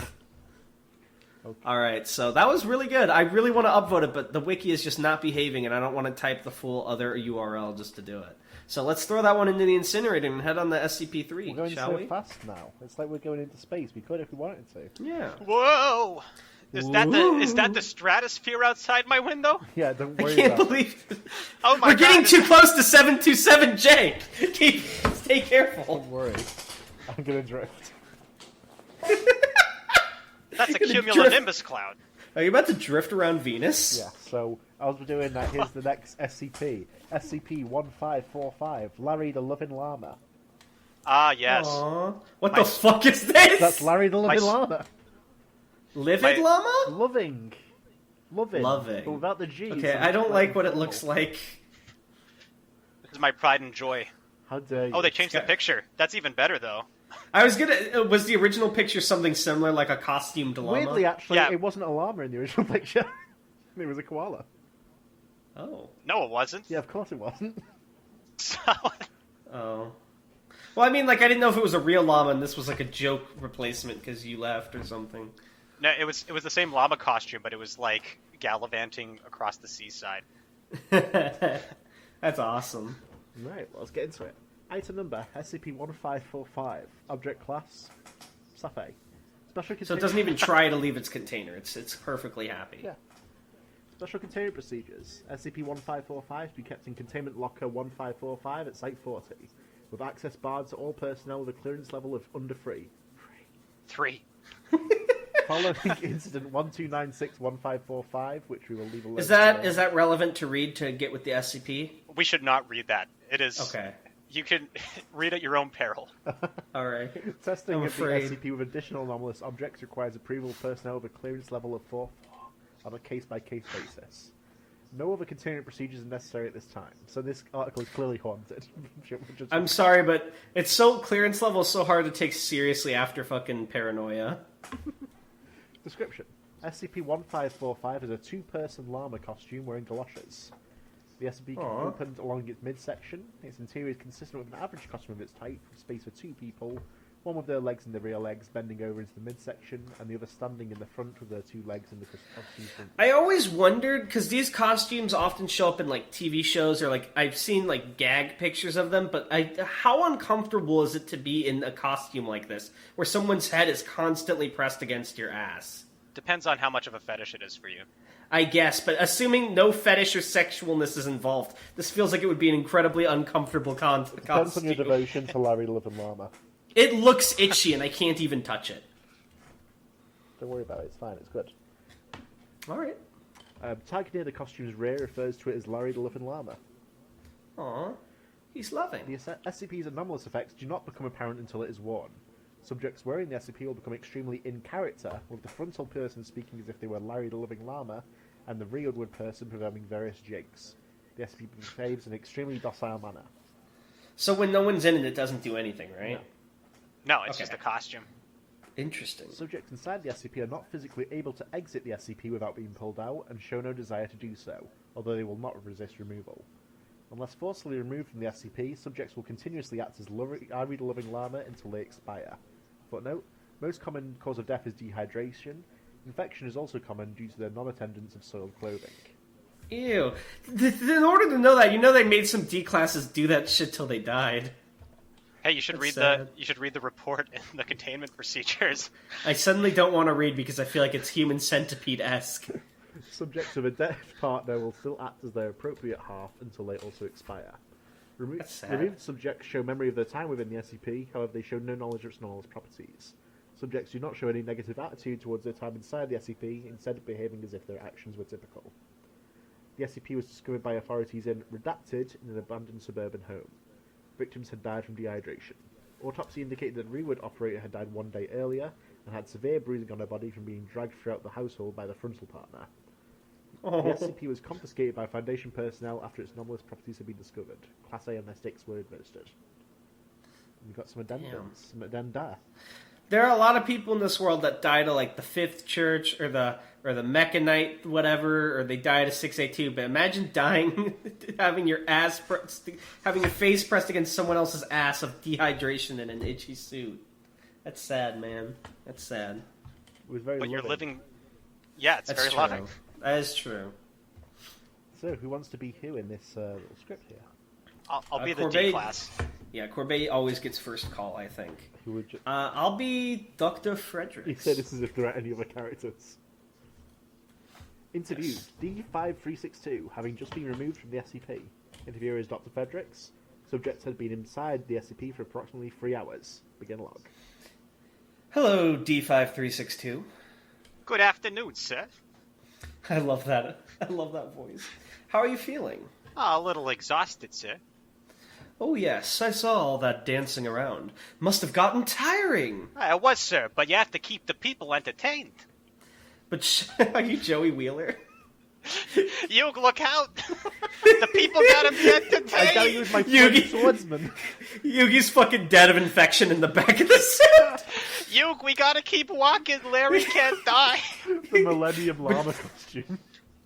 Okay. Alright, so that was really good. I really want to upvote it, but the wiki is just not behaving, and I don't want to type the full other URL just to do it. So let's throw that one into the incinerator and head on the SCP-3, We're going shall so we? fast now. It's like we're going into space. We could if we wanted to. Yeah. Whoa! Is that the stratosphere outside my window? Yeah, don't I worry can't about it. believe it. Oh my We're getting God. too close to 727, Jake! Stay careful. Don't worry. I'm gonna drift. That's a You're gonna cumulonimbus cloud. Are you about to drift around Venus? Yeah, so as we're doing that, here's the next SCP. SCP-1545, Larry the Loving Llama. Ah, yes. Aww. What the fuck is this? That's Larry the Loving My- Llama. Livid my- llama? Loving. Loving. Loving. But without the G. Okay, so I don't it's like what it normal. looks like. This is my pride and joy. How dare you? Oh, they changed the Okay. picture. That's even better, though. I was gonna... was the original picture something similar, like a costumed llama? Weirdly, actually, Yeah. it wasn't a llama in the original picture. It was a koala. Oh. No, it wasn't. Yeah, of course it wasn't. So, Oh. Well, I mean, like, I didn't know if it was a real llama and this was like a joke replacement because you left or something. no, it was the same llama costume, but it was like gallivanting across the seaside. That's awesome. Right, well, let's get into it. Item number, SCP-1545. Object class, Safe. Special So it doesn't even try to leave its container. It's perfectly happy. Yeah. Special containment procedures. SCP-1545 to be kept in Containment Locker 1545 at Site 40, with access barred to all personnel with a clearance level of under 3. 3. Following Incident 1296-1545, which we will leave alone. Is that relevant to read to get with the SCP? We should not read that. It is... Okay. You can read at your own peril. All right. Testing I'm of afraid. the SCP with additional anomalous objects requires approval of personnel with a clearance level of 4 on a case-by-case basis. No other containment procedures are necessary at this time, so this article is clearly haunted. I'm sorry, but clearance level is so hard to take seriously after fucking paranoia. Description. SCP-1545 is a two-person llama costume wearing galoshes. The SCP can be opened along its midsection. Its interior is consistent with an average costume of its type, with space for 2 people, one with their legs in the rear legs bending over into the midsection, and the other standing in the front with their 2 legs in the costume front. I always wondered, because these costumes often show up in like TV shows, or like I've seen like gag pictures of them, but how uncomfortable is it to be in a costume like this, where someone's head is constantly pressed against your ass? Depends on how much of a fetish it is for you. I guess, but assuming no fetish or sexualness is involved, this feels like it would be an incredibly uncomfortable costume. Depends on your devotion to Larry the Living Llama. It looks itchy, and I can't even touch it. Don't worry about it, it's fine, it's good. Alright. Tagged near the costume's rear refers to it as Larry the Living Llama. Aw, he's loving. The SCP's anomalous effects do not become apparent until it is worn. Subjects wearing the SCP will become extremely in character, with the frontal person speaking as if they were Larry the Living Llama, and the rearward person performing various jigs. The SCP behaves in an extremely docile manner. So when no one's in it doesn't do anything, right? No, it's Okay. just a costume. Interesting. Subjects inside the SCP are not physically able to exit the SCP without being pulled out, and show no desire to do so, although they will not resist removal. Unless forcibly removed from the SCP, subjects will continuously act as Larry the Living Llama until they expire. Footnote, most common cause of death is dehydration. Infection is also common due to their non-attendance of soiled clothing. Ew. In order to know that, you know they made some D classes do that shit till they died. Hey, you should That's read the report and the containment procedures. I suddenly don't want to read because I feel like it's Human Centipede-esque. Subjects with a dead partner will still act as their appropriate half until they also expire. That's sad. Removed subjects show memory of their time within the SCP, however they show no knowledge of its anomalous properties. Subjects do not show any negative attitude towards their time inside the SCP, instead behaving as if their actions were typical. The SCP was discovered by authorities in Redacted in an abandoned suburban home. Victims had died from dehydration. Autopsy indicated that the rearward operator had died 1 day earlier and had severe bruising on her body from being dragged throughout the household by the frontal partner. Oh. The SCP was confiscated by Foundation personnel after its anomalous properties had been discovered. Class A amnestics were administered. We've got some addendums, some addenda. There are a lot of people in this world that died of like the Fifth Church or the Mechanite whatever, or they died of 682. But imagine dying, having your having your face pressed against someone else's ass of dehydration in an itchy suit. That's sad, man. That's sad. It was very But you're loving. living... Yeah, it's That's very true. loving. That is true. So, who wants to be who in this little script here? I'll be the Corbette- D class. Yeah, Corbette always gets first call, I think. Who would you... I'll be Dr. Fredericks. You said this as if there are any other characters. Interview. Yes. D5362, having just been removed from the SCP. Interviewer is Dr. Fredericks. Subject had been inside the SCP for approximately 3 hours. Begin log. Hello, D5362. Good afternoon, sir. I love that. I love that voice. How are you feeling? A little exhausted, sir. Oh yes, I saw all that dancing around. Must have gotten tiring. It was, sir, but you have to keep the people entertained. But are you Joey Wheeler? You look out! The people gotta be entertained! I gotta use my Yugi. swordsman. Yugi's fucking dead of infection in the back of the suit. We gotta keep walking. Larry can't die. The Millennium Llama costume.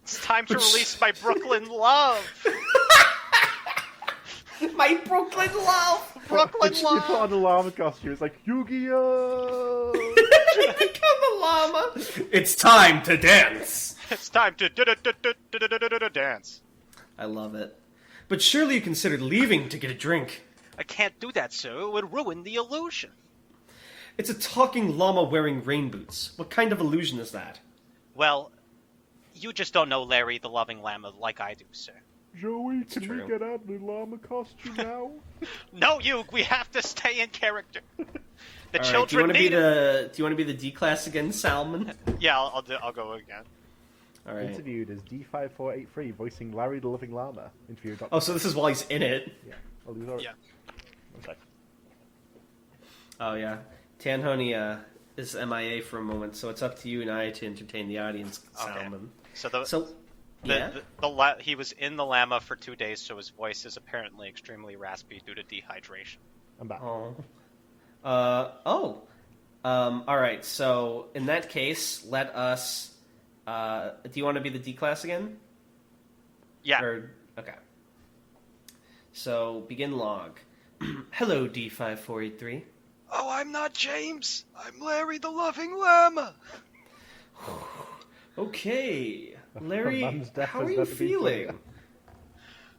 It's time to release my Brooklyn love. My Brooklyn love! Brooklyn You put on love. a llama costume, it's like, Yu-Gi-Oh! Become a llama! It's time to dance! It's time to dance. I love it. But surely you considered leaving to get a drink. I can't do that, sir. It would ruin the illusion. It's a talking llama wearing rain boots. What kind of illusion is that? Well, you just don't know Larry the Loving Llama like I do, sir. Joey, can true. we get out the llama costume now? No, we have to stay in character. The All right, children need it. Do you want to be the D class again, Salman? Yeah, I'll go again. All right. Interviewed as D5483, voicing Larry the Loving Llama. Interviewed Dr. Oh, so this is while he's in it. Yeah. Oh, these are... Yeah. One sec. Oh yeah. Tanhony is MIA for a moment, so it's up to you and I to entertain the audience, Okay. Salman. So Yeah. he was in the llama for 2 days, so his voice is apparently extremely raspy due to dehydration. I'm back. All right. So in that case, let us. Do you want to be the D class again? Yeah. Okay. So begin log. Hello, D5483. Oh, I'm not James. I'm Larry the Loving Llama. Okay, Larry, man's death how has are you never been feeling? clearer.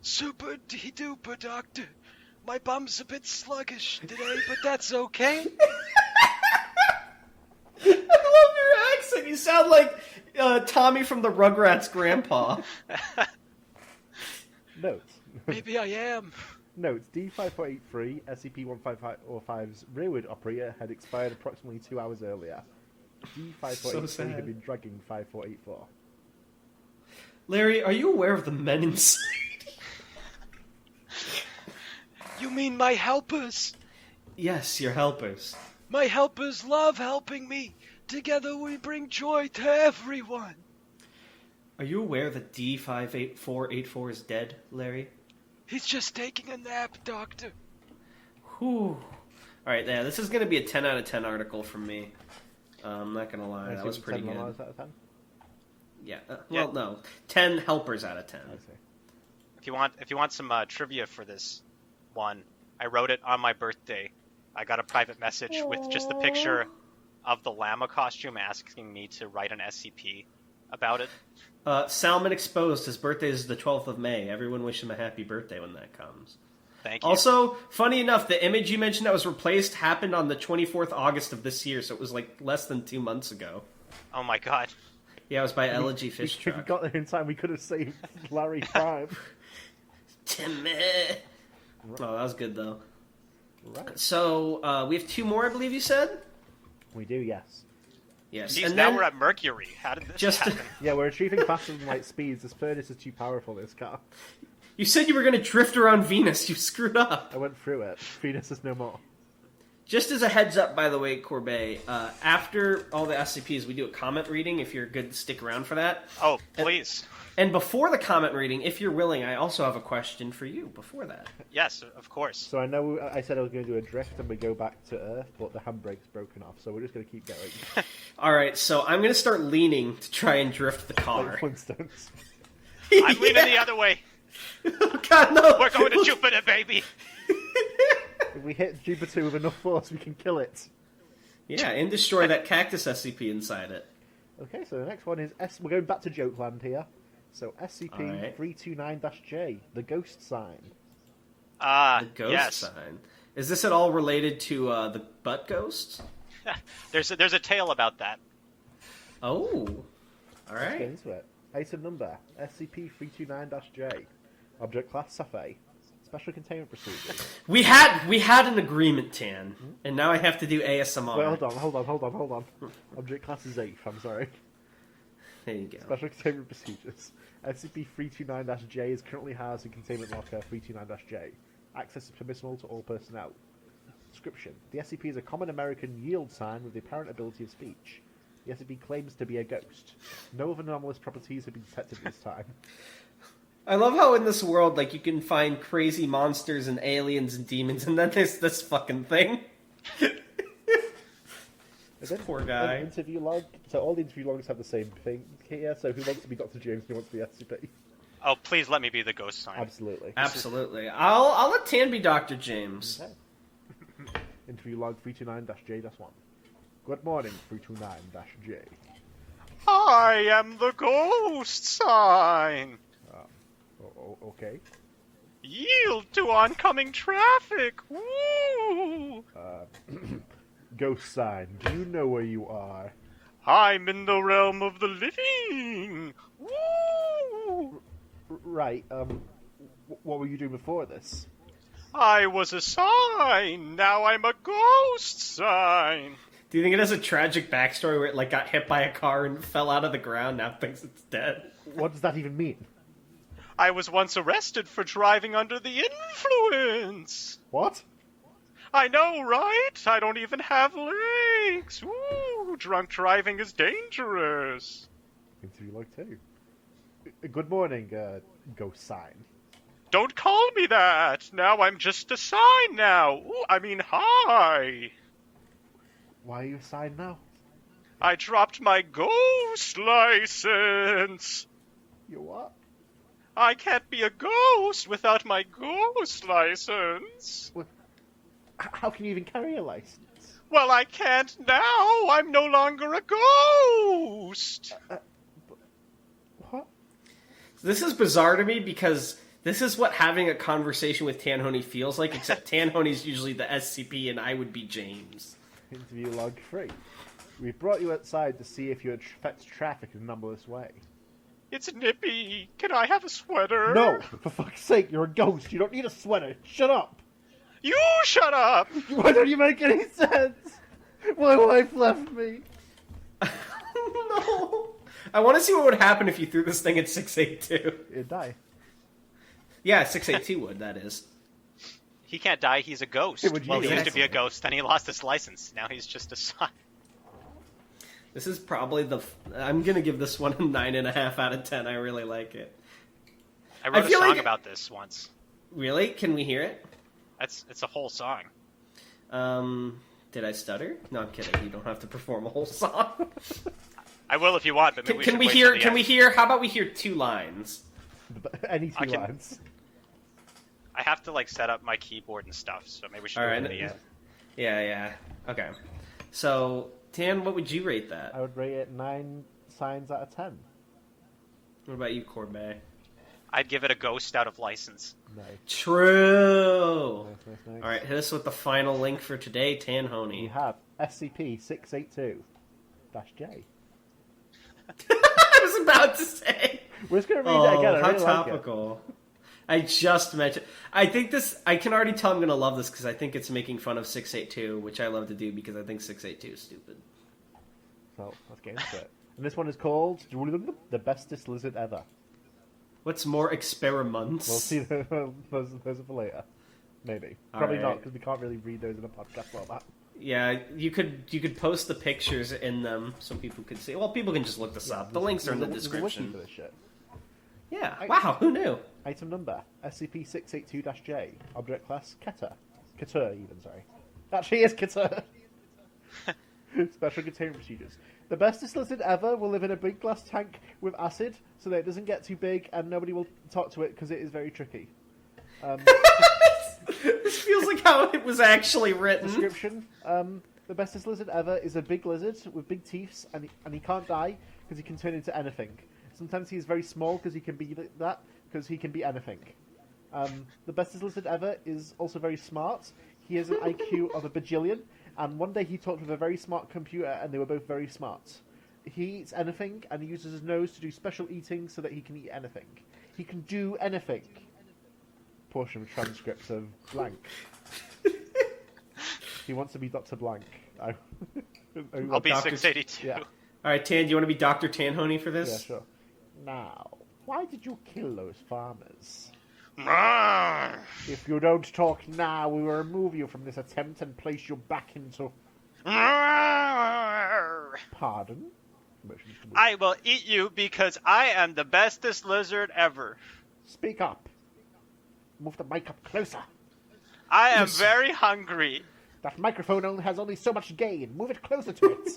Super duper, Doctor. My bum's a bit sluggish today, but that's okay. I love your accent. You sound like Tommy from the Rugrats' grandpa. Notes. Maybe I am. Notes. D5483, SCP-155's rearward operator had expired approximately 2 hours earlier. D5483 sad. had been dragging 5484. Larry, are you aware of the men inside? You mean my helpers? Yes, your helpers. My helpers love helping me. Together we bring joy to everyone. Are you aware that D58484 is dead, Larry? He's just taking a nap, Doctor. Whew. Alright, yeah, this is going to be a 10 out of 10 article from me. I'm not going to lie, that was pretty good. 10 out of 10? Yeah, Yeah. well, no. 10 helpers out of 10. I see. If you want some trivia for this one, I wrote it on my birthday. I got a private message with just the picture of the llama costume asking me to write an SCP about it. Salman Exposed, his birthday is the 12th of May. Everyone wish him a happy birthday when that comes. Thank you. Also, funny enough, the image you mentioned that was replaced happened on the 24th August of this year, so it was like less than 2 months ago. Oh my god. Yeah, it was by Elegy Fish If we Truck. got there in time, we could have saved Larry Prime. Timmy. Oh, that was good though. Right. So, we have 2 more, I believe you said? We do, yes. Yes. Jeez, and now then, we're at Mercury. How did this just happen? Yeah, we're achieving faster than light speeds. This furnace is too powerful, this car. you said you were going to drift around Venus. You screwed up. I went through it. Venus is no more. Just as a heads up, by the way, Corbette, after all the SCPs, we do a comment reading if you're good to stick around for that. Oh, please. And before the comment reading, if you're willing, I also have a question for you before that. Yes, of course. So I know I said I was going to do a drift and we go back to Earth, but the handbrake's broken off, so we're just going to keep going. All right, so I'm going to start leaning to try and drift the car. Like Flintstones. I'm leaning the other way. Oh, God, no. We're going to Jupiter, baby. If we hit Jupiter with enough force, we can kill it. Yeah, and destroy that cactus SCP inside it. Okay, so the next one is we're going back to Jokeland here. So Alright. SCP-329-J, the ghost sign. Ah, The ghost yes. sign. Is this at all related to the butt ghosts? There's a tale about that. Oh. All Let's get right. into it. Item number, SCP-329-J. Object class, Safe. Special containment procedures. We had an agreement, Tan, and now I have to do ASMR. Wait, hold on. Object class is Ape, I'm sorry. There you go. Special containment procedures. SCP-329-J is currently housed in Containment Locker 329-J. Access is permissible to all personnel. Description. The SCP is a common American yield sign with the apparent ability of speech. The SCP claims to be a ghost. No other anomalous properties have been detected this time. I love how in this world, like, you can find crazy monsters and aliens and demons, and then there's this fucking thing. And then, Poor guy. an interview log. So all the interview logs have the same thing here. So who wants to be Dr. James? Who wants to be SCP? Oh, please let me be the ghost sign. Absolutely. Absolutely. I'll let Tan be Dr. James. Okay. Interview log 329-J-1. Good morning, 329-J. I am the ghost sign. Okay. Yield to oncoming traffic. Woo! Ghost sign, do you know where you are? I'm in the realm of the living. Woo! Right, what were you doing before this? I was a sign. Now I'm a ghost sign. Do you think it has a tragic backstory where it like got hit by a car and fell out of the ground, now thinks it's dead? What does that even mean? I was once arrested for driving under the influence. What? I know, right? I don't even have legs. Ooh, drunk driving is dangerous. Interview log 2. Good morning, ghost sign. Don't call me that. Now I'm just a sign now. Ooh, I mean, hi. Why are you a sign now? I dropped my ghost license. You what? I can't be a ghost without my ghost license. How can you even carry a license? Well, I can't now. I'm no longer a ghost. What? This is bizarre to me because this is what having a conversation with Tanhony feels like, except Tanhony's usually the SCP and I would be James. Interview log 3. We brought you outside to see if you had affect traffic in a numberless way. It's nippy. Can I have a sweater? No! For fuck's sake, you're a ghost. You don't need a sweater. Shut up! You shut up! Why don't you make any sense? My wife left me. No! I want to see what would happen if you threw this thing at 682. It'd die. Yeah, 682 would, that is. He can't die. He's a ghost. It would Well, he use used to it. be a ghost, then he lost his license. Now he's just a sign. This is probably I'm going to give this one a 9.5 out of 10. I really like it. I wrote a feel song like- about this once. Really? Can we hear it? It's a whole song. Did I stutter? No, I'm kidding. You don't have to perform a whole song. I will if you want, but maybe Can we should wait hear? till the Can we end. hear? How about we hear 2 lines? Any I two can- lines. I have to set up my keyboard and stuff, so maybe we should All wait right. till the end. Yeah. Okay. So, Tan, what would you rate that? I would rate it 9 signs out of 10. What about you, Corbette? I'd give it a ghost out of license. No. True. Nice. All right, hit us with the final link for today, You Tanhony. have SCP-682-J. I was about to say. We're just going to read that again. I how really like it. topical. I just mentioned. I think this. I can already tell I'm going to love this because I think it's making fun of 682, which I love to do because I think 682 is stupid. So, let's get into it. And this one is called The Bestest Lizard Ever. What's more experiments? We'll see those are for later. Maybe. Probably All not, right. because we can't really read those in a podcast format. Yeah, you could post the pictures in them so people could see. Well, people can just look this up. The links are in the There's a wiki description. for this shit. Yeah. Wow. Who knew? Item number, SCP-682-J. Object class, Keter. Keter, even, sorry. Actually, it's Keter. Special containment procedures. The bestest lizard ever will live in a big glass tank with acid so that it doesn't get too big and nobody will talk to it because it is very tricky. This feels like how it was actually written. Description. The bestest lizard ever is a big lizard with big teeth and he can't die because he can turn into anything. Sometimes he is very small because he can be that because he can be anything. The bestest lizard ever is also very smart. He has an IQ of a bajillion. And one day he talked with a very smart computer, and they were both very smart. He eats anything, and he uses his nose to do special eating so that he can eat anything. He can do anything. Portion of transcript of blank. He wants to be Dr. Blank. I'll be Dr. 682. Yeah. All right, Tan, do you want to be Dr. Tanhony for this? Yeah, sure. Now, why did you kill those farmers? If you don't talk now, we will remove you from this attempt and place you back into... Pardon? I will eat you because I am the bestest lizard ever. Speak up. Move the mic up closer. I am very hungry. That microphone has only so much gain. Move it closer to it.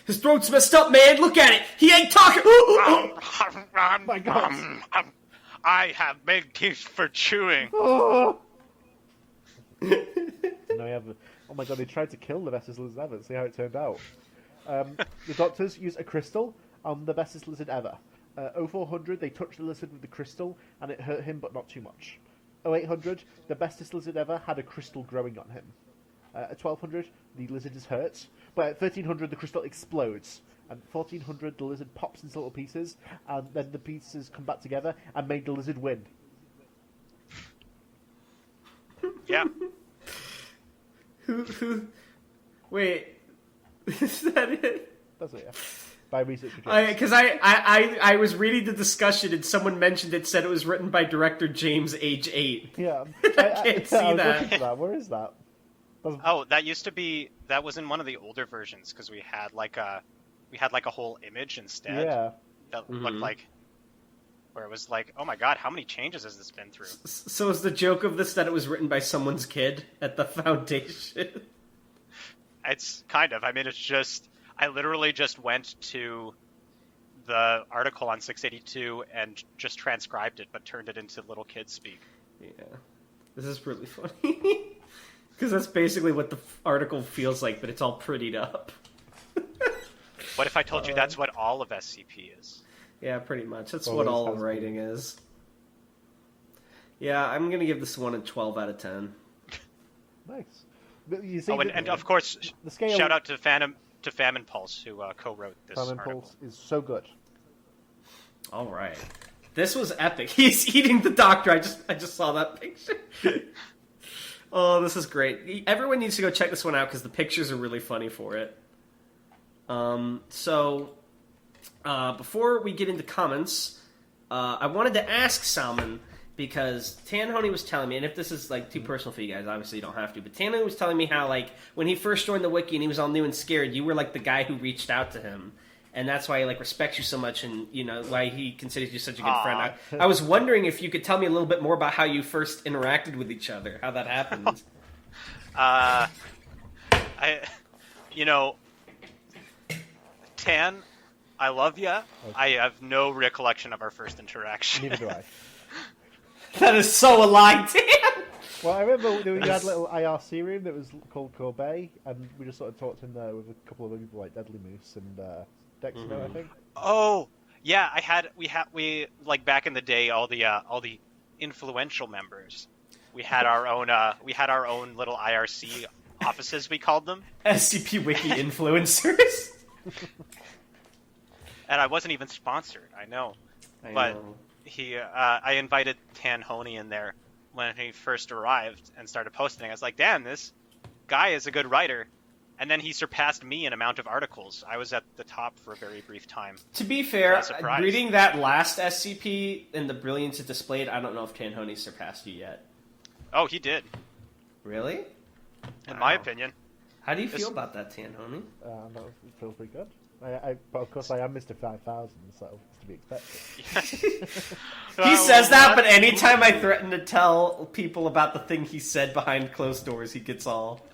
His throat's messed up, man. Look at it. He ain't talking. My God. I have big teeth for chewing. Oh. Now we have. Oh my God! They tried to kill the bestest lizard ever. See how it turned out. The doctors use a crystal on the bestest lizard ever. 0400, they touched the lizard with the crystal, and it hurt him, but not too much. 0800, the bestest lizard ever had a crystal growing on him. At 1200, the lizard is hurt, but at 1300, the crystal explodes. And 1400, the lizard pops into little pieces, and then the pieces come back together and made the lizard win. Yeah. Wait, is that it? That's it, yeah. By research. Because I was reading the discussion and someone mentioned it, said it was written by director James, age 8. Yeah. I can't see I was that. looking for that. Where is that? Oh, that used to be. That was in one of the older versions because we had like a whole image instead. Yeah. That looked like. Where it was like, oh my God, how many changes has this been through? So is the joke of this that it was written by someone's kid at the foundation? It's kind of. I mean, it's just. I literally just went to the article on 682 and just transcribed it, but turned it into little kids speak. Yeah. This is really funny. Because that's basically what the article feels like, but it's all prettied up. What if I told you that's what all of SCP is? Yeah, pretty much. That's what all writing is. Yeah, I'm going to give this one a 12 out of 10. Nice. But you see, and of course, the scale... shout out to Famine Pulse, who co-wrote this Famine article. Pulse is so good. All right. This was epic. He's eating the doctor. I just saw that picture. Oh, this is great. Everyone needs to go check this one out because the pictures are really funny for it. Before we get into comments, I wanted to ask Salman, because Tanhony was telling me, and if this is like too personal for you guys, obviously you don't have to, but Tanhony was telling me how, like, when he first joined the wiki and he was all new and scared, you were like the guy who reached out to him. And that's why he like respects you so much, and you know why he considers you such a good friend. I was wondering if you could tell me a little bit more about how you first interacted with each other, how that happened. Tan, I love ya. Okay. I have no recollection of our first interaction. Neither do I. That is so aligned, Tan! Well, I remember we had a little IRC room that was called Corbette, and we just sort of talked in there with a couple of other people like Deadly Moose and Dexter, I think. Oh, yeah, we like back in the day, all the influential members. We had our own little IRC offices, we called them. SCP Wiki influencers. And I wasn't even sponsored, I know. I invited Tanhony in there when he first arrived and started posting. I was like, damn, this guy is a good writer. And then he surpassed me in amount of articles. I was at the top for a very brief time. To be fair, reading that last SCP and the brilliance it displayed, I don't know if Tanhony surpassed you yet. Oh, he did. Really? In my opinion. How do you feel about that, Tanhony? No, it feels pretty good. But of course I am Mr. 5000, so it's to be expected. He says that, but anytime I threaten to tell people about the thing he said behind closed doors, he gets all...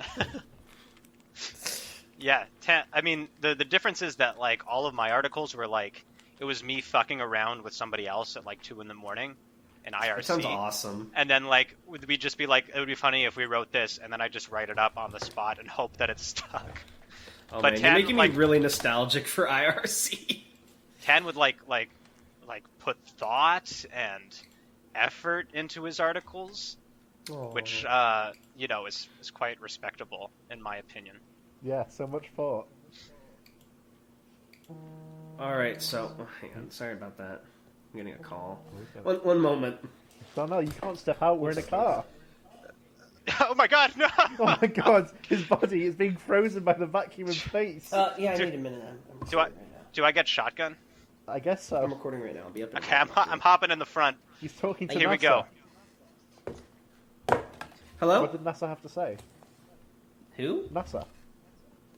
Yeah, I mean, the difference is that, like, all of my articles were, like, it was me fucking around with somebody else at, like, 2 in the morning in IRC. That sounds awesome. And then, like, we'd just be like, it would be funny if we wrote this, and then I just write it up on the spot and hope that it stuck. Oh, but man, you're making me really nostalgic for IRC. Tan would, like put thought and effort into his articles, which, is quite respectable, in my opinion. Yeah, so much thought. Alright, so... hang on, sorry about that. I'm getting a call. One moment. Darnell, you can't step out, we're in a car. Oh my god, no! Oh my god, his body is being frozen by the vacuum of space. I need a minute. Do I get shotgun? I guess so. I'm recording right now. I'll be up in Okay, I'm hopping in the front. He's talking to Here NASA. we go. Hello? What did NASA have to say? Who? NASA.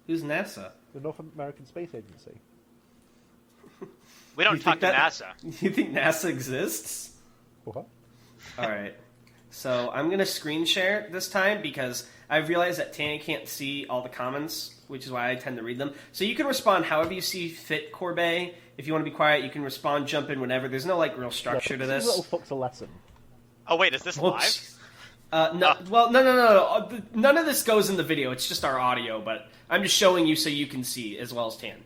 Who's NASA? The North American Space Agency. We don't talk to NASA. You think NASA exists? What? Alright. So I'm going to screen share this time because I've realized that Tanya can't see all the comments, which is why I tend to read them. So you can respond however you see fit, Corbette. If you want to be quiet, you can respond, jump in whenever. There's no, like, real structure to this. Little fuck's a lesson. Oh, wait, is this live? No. Well, no. None of this goes in the video. It's just our audio, but I'm just showing you so you can see as well as Tan.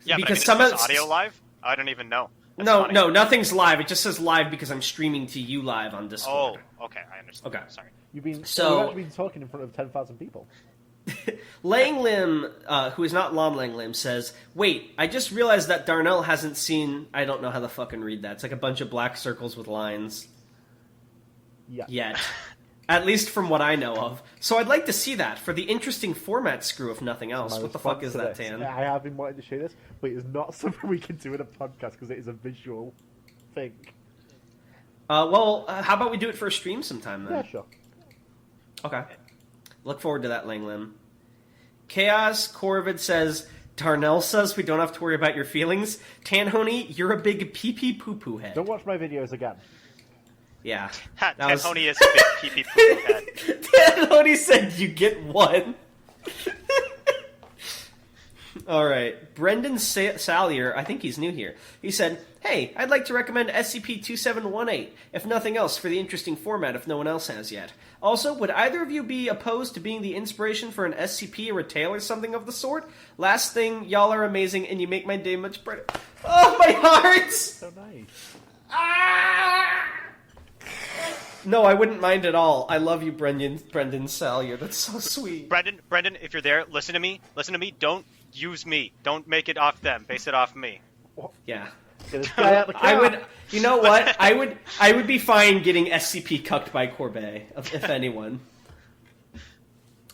Yeah, because but I mean, is this audio live? I don't even know. That's no, funny. no, nothing's live. It just says live because I'm streaming to you live on Discord. Oh, okay, I understand. Okay. Sorry. You've actually been talking in front of 10,000 people. Lang Lim, who is not Lon Lang Lim, says, "Wait, I just realized that Darnell hasn't seen." I don't know how to fucking read that. It's like a bunch of black circles with lines. Yeah. Yet. At least from what I know of. So I'd like to see that for the interesting format screw, if nothing else. What the fuck is that, Tan? I have been wanting to show this, but it's not something we can do in a podcast because it is a visual thing. Well, how about we do it for a stream sometime then? Yeah, sure. Okay. Look forward to that, Lang Lim. Chaos Corvid says, Darnell says we don't have to worry about your feelings. Tanhony, you're a big pee-pee poo-poo head. Don't watch my videos again. Yeah. Tanhony is a big pee-pee poo head. Tanhony said you get one. All right. Brendan Salyer, I think he's new here. He said, hey, I'd like to recommend SCP-2718, if nothing else, for the interesting format if no one else has yet. Also, would either of you be opposed to being the inspiration for an SCP or a tale or something of the sort? Last thing, y'all are amazing and you make my day much brighter. Oh, my heart! So nice. Ah! No, I wouldn't mind at all. I love you, Brendan Salyer. That's so sweet. Brendan, if you're there, listen to me. Don't use me. Don't make it off them. Base it off me. Yeah. Get this guy out the car. I would. You know what? I would be fine getting SCP cucked by Corbette, if anyone.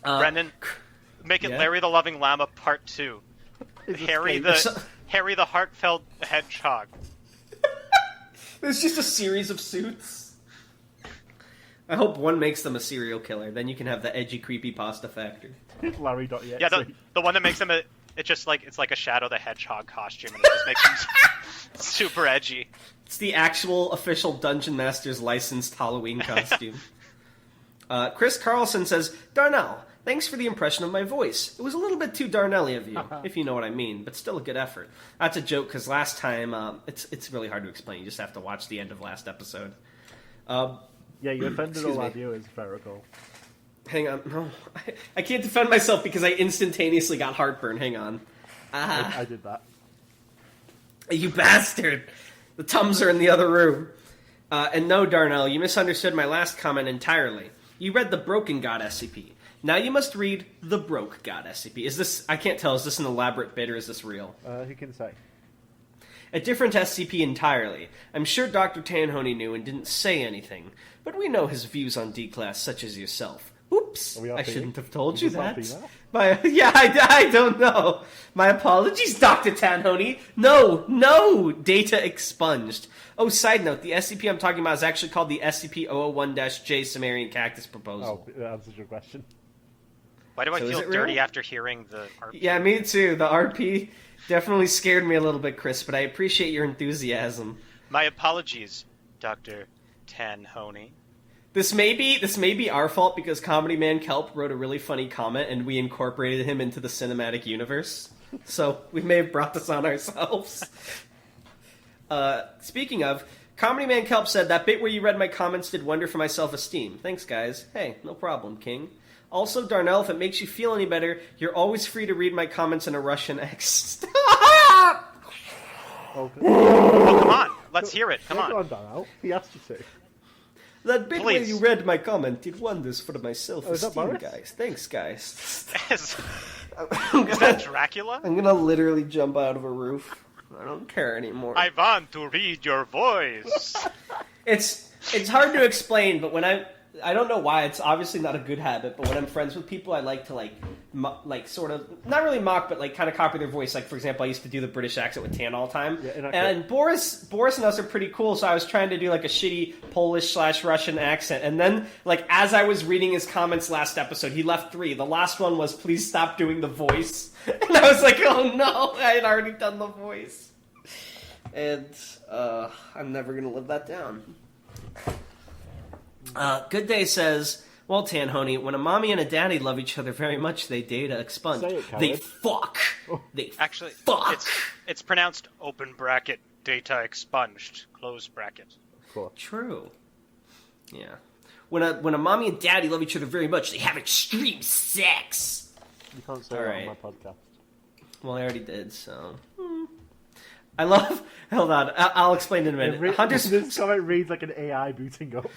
Brendan, make it Larry the Loving Llama Part 2. Harry the Heartfelt Hedgehog. There's just a series of suits. I hope one makes them a serial killer. Then you can have the edgy, creepy pasta factor. Larry.exe. Yeah, the one that makes them it's like a Shadow the Hedgehog costume, and it just makes them super edgy. It's the actual official Dungeon Master's licensed Halloween costume. Chris Carlson says, Darnell, thanks for the impression of my voice. It was a little bit too Darnell-y of you, if you know what I mean, but still a good effort. That's a joke, because last time, it's really hard to explain. You just have to watch the end of last episode. Yeah, you offended all our viewers, if I recall. Hang on. No, I can't defend myself because I instantaneously got heartburn. Hang on. I did that. You bastard! The Tums are in the other room. And no, Darnell, you misunderstood my last comment entirely. You read the Broken God SCP. Now you must read the Broke God SCP. Is this... I can't tell. Is this an elaborate bit or is this real? Who can say? A different SCP entirely. I'm sure Dr. Tanhony knew and didn't say anything, but we know his views on D-Class such as yourself. Oops, I shouldn't have told you that. I don't know. My apologies, Dr. Tanhony. No, data expunged. Oh, side note, the SCP I'm talking about is actually called the SCP-001-J Sumerian Cactus Proposal. Oh, that answers your question. Why do I feel dirty after hearing the RP? Yeah, me too. The RP definitely scared me a little bit, Chris, but I appreciate your enthusiasm. My apologies, Dr. Tanhony. This may be our fault because Comedy Man Kelp wrote a really funny comment and we incorporated him into the cinematic universe. So we may have brought this on ourselves. Speaking of, Comedy Man Kelp said, that bit where you read my comments did wonder for my self-esteem. Thanks, guys. Hey, no problem, King. Also, Darnell, if it makes you feel any better, you're always free to read my comments in a Russian accent. Oh, come on. Let's hear it. Come on. Come on, Darnell. He asked you to. That bit where you read my comment did wonders for my self-esteem, guys. Thanks, guys. Is that Dracula? I'm gonna literally jump out of a roof. I don't care anymore. I want to read your voice. It's hard to explain, but when I don't know why, it's obviously not a good habit, but when I'm friends with people, I like to, sort of, not really mock, but, kind of copy their voice. Like, for example, I used to do the British accent with Tan all the time. Yeah, and Boris and us are pretty cool, so I was trying to do, a shitty Polish/Russian accent. And then, as I was reading his comments last episode, he left 3. The last one was, please stop doing the voice. And I was like, oh no, I had already done the voice. And, I'm never gonna live that down. Good Day says, Well, Tanhony, when a mommy and a daddy love each other very much, they data expunge. Say it, coward. They fuck. They Actually, fuck. it's pronounced open bracket, data expunged, close bracket. Cool. True. Yeah. When a mommy and daddy love each other very much, they have extreme sex. You can't say All that right. on my podcast. Well, I already did, so... I love... Hold on, I'll explain in a minute. This comment reads like an AI booting up.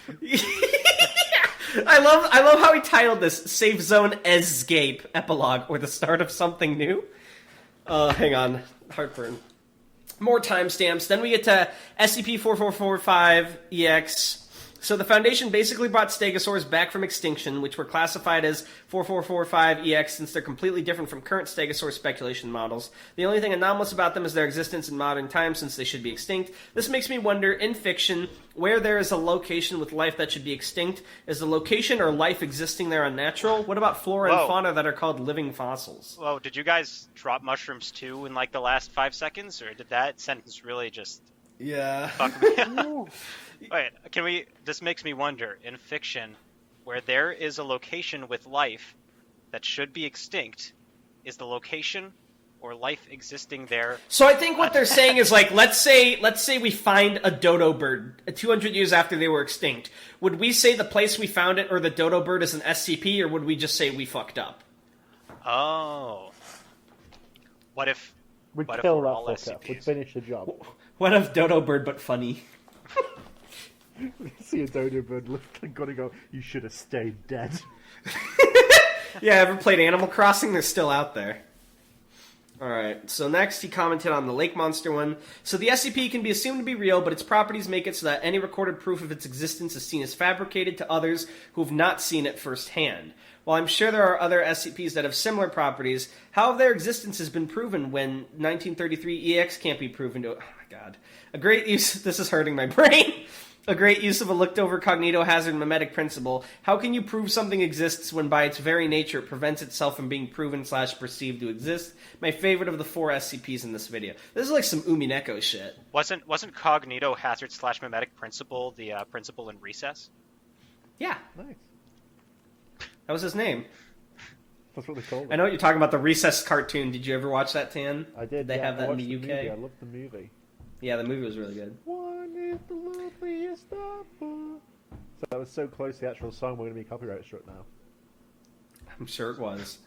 I love how he titled this Safe Zone Escape Epilogue, or the start of something new. Hang on. Heartburn. More timestamps. Then we get to SCP-4445-EX. So the Foundation basically brought stegosaurs back from extinction, which were classified as 4445-EX since they're completely different from current stegosaur speculation models. The only thing anomalous about them is their existence in modern times, since they should be extinct. This makes me wonder, in fiction, where there is a location with life that should be extinct, is the location or life existing there unnatural? What about flora and fauna that are called living fossils? Whoa, did you guys drop mushrooms too in like the last 5 seconds, or did that sentence really just Yeah. fuck me up? Wait, this makes me wonder, in fiction, where there is a location with life that should be extinct, is the location or life existing there? So I think what they're saying is, like, let's say we find a dodo bird 200 years after they were extinct. Would we say the place we found it or the dodo bird is an SCP, or would we just say we fucked up? Oh. What if We'd What if kill we're that all fucker. SCPs? We'd finish the job. What if dodo bird but funny? See a dodo bird lift and gotta go, you should have stayed dead. Yeah, ever played Animal Crossing? They're still out there. Alright, so next he commented on the lake monster one. So the SCP can be assumed to be real, but its properties make it so that any recorded proof of its existence is seen as fabricated to others who have not seen it firsthand. While I'm sure there are other SCPs that have similar properties, how have their existence has been proven when 1933 EX can't be proven to... Oh my god. A great use... This is hurting my brain. A great use of a looked-over cognitohazard mimetic principle. How can you prove something exists when by its very nature it prevents itself from being proven/perceived to exist? My favorite of the 4 SCPs in this video. This is like some Umineko shit. wasn't cognitohazard / mimetic principle the principle in Recess? Yeah, Nice. that was his name. That's what they call it. I know what you're talking about, the Recess cartoon. Did you ever watch that, Tan? I did. They yeah, have I that in watched the UK? movie. I loved the movie. Yeah, the movie was really good. One is the loveliest of all. So that was so close to the actual song, we're going to be copyright struck now. I'm sure it was.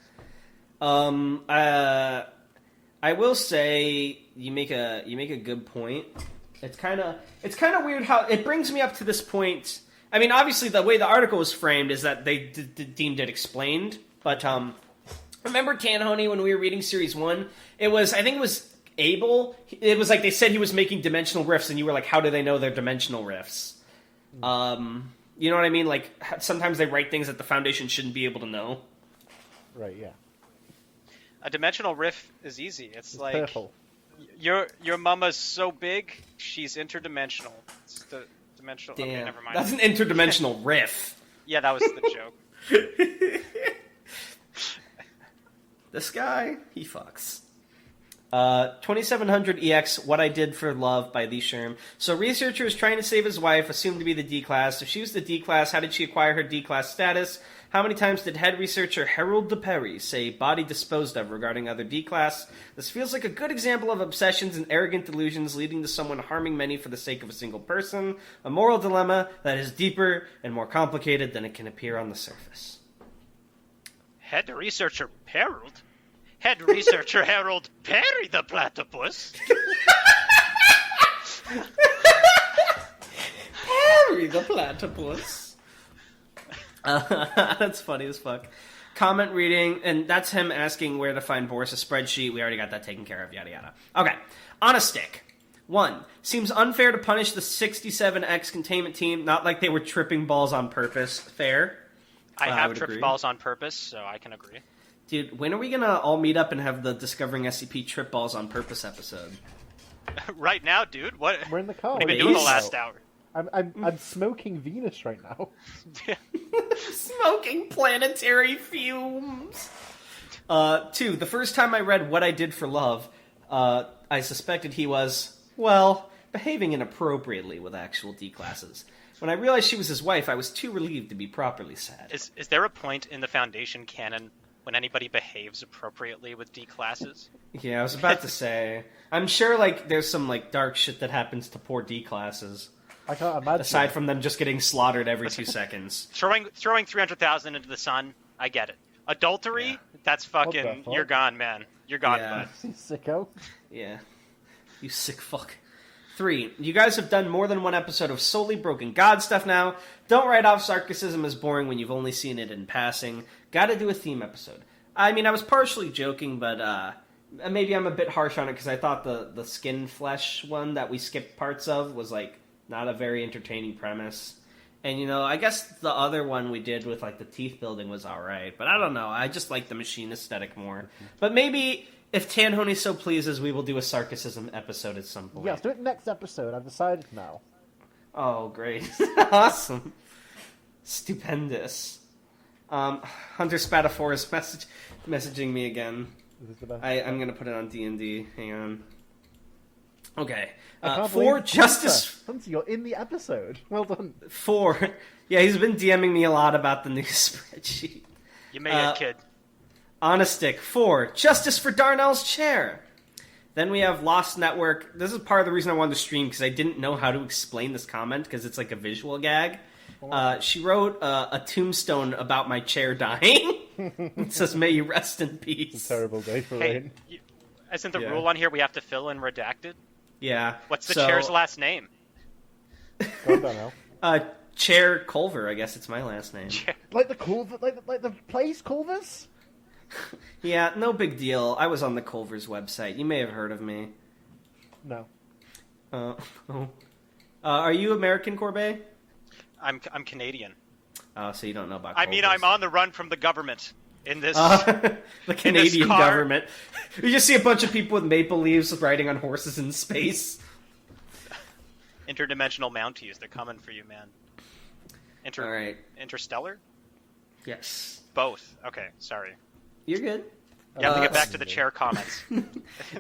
I will say you make a good point. It's kind of weird how it brings me up to this point. I mean, obviously the way the article was framed is that they deemed it explained, but remember Tanhony when we were reading Series 1? I think it was Abel. It was like they said he was making dimensional rifts, and you were like, how do they know they're dimensional rifts? You know what I mean? Like, sometimes they write things that the Foundation shouldn't be able to know. Right, yeah. A dimensional rift is easy. It's like purple. your mama's so big, she's interdimensional. It's the dimensional. Damn, Okay, never mind. that's an interdimensional riff. Yeah, that was the joke. This guy, he fucks. 2700 EX, What I Did for Love by Lee Sherm. So researcher is trying to save his wife, assumed to be the D-Class. If she was the D-Class, how did she acquire her D-Class status? How many times did head researcher Harold DePerry say body disposed of regarding other D-Class? This feels like a good example of obsessions and arrogant delusions leading to someone harming many for the sake of a single person. A moral dilemma that is deeper and more complicated than it can appear on the surface. Head researcher Harold? Head researcher Harold Perry the platypus? Harry the platypus. That's funny as fuck. Comment reading, and that's him asking where to find Boris a spreadsheet. We already got that taken care of, yada yada. Okay, on a stick. 1. Seems unfair to punish the 67X containment team, not like they were tripping balls on purpose. Fair? I have would tripped agree. balls on purpose, so I can agree. Dude, when are we gonna all meet up and have the Discovering SCP Trip Balls on Purpose episode? Right now, dude. What We're in the car. have you been Please? doing the last hour? I'm smoking Venus right now. Smoking planetary fumes. 2. The first time I read What I Did for Love, I suspected he was, well, behaving inappropriately with actual D-classes. When I realized she was his wife, I was too relieved to be properly sad. Is there a point in the Foundation canon when anybody behaves appropriately with D classes? Yeah, I was about to say. I'm sure, like, there's some, like, dark shit that happens to poor D classes. I can't imagine. Aside from them just getting slaughtered every 2 seconds. Throwing 300,000 into the sun, I get it. Adultery, that's fucking, you're gone, man. You're gone, bud. Sicko. Yeah. You sick fuck. 3. You guys have done more than one episode of solely Broken God stuff now. Don't write off sarcasm as boring when you've only seen it in passing. Gotta do a theme episode. I mean, I was partially joking, but maybe I'm a bit harsh on it because I thought the skin flesh one that we skipped parts of was, like, not a very entertaining premise. And, you know, I guess the other one we did with, like, the teeth building was alright. But I don't know. I just like the machine aesthetic more. But maybe, if Tanhony so pleases, we will do a sarcasm episode at some point. Yeah, let's do it next episode. I've decided now. Oh, great. Awesome. Stupendous. Hunter Spatafor is messaging me again. Is this the best? I'm going to put it on D&D. Hang on. Okay. I can't 4, believe Justice... Hunter, you're in the episode. Well done. 4. Yeah, he's been DMing me a lot about the new spreadsheet. You made it, kid. Honestic. 4. Justice for Darnell's chair. Then we have Lost Network. This is part of the reason I wanted to stream, because I didn't know how to explain this comment, because it's like a visual gag. She wrote a tombstone about my chair dying. It says, "May you rest in peace." It's a terrible day for Hey, Rain. isn't the rule on here we have to fill in redacted? Yeah. What's the chair's last name? Go on, Darnell. Chair Culver, I guess it's my last name. Like the Culver, like the place Culver's? Yeah, no big deal. I was on the Culver's website. You may have heard of me. No. Are you American, Corbette? I'm Canadian. Oh, so you don't know about I Culver's. mean, I'm on the run from the government in this. The Canadian car. government. You just see a bunch of people with maple leaves riding on horses in space. Interdimensional Mounties, they're coming for you, man. All right. Interstellar? Yes. Both. Okay, sorry. You're good. You have to get back to the chair comments.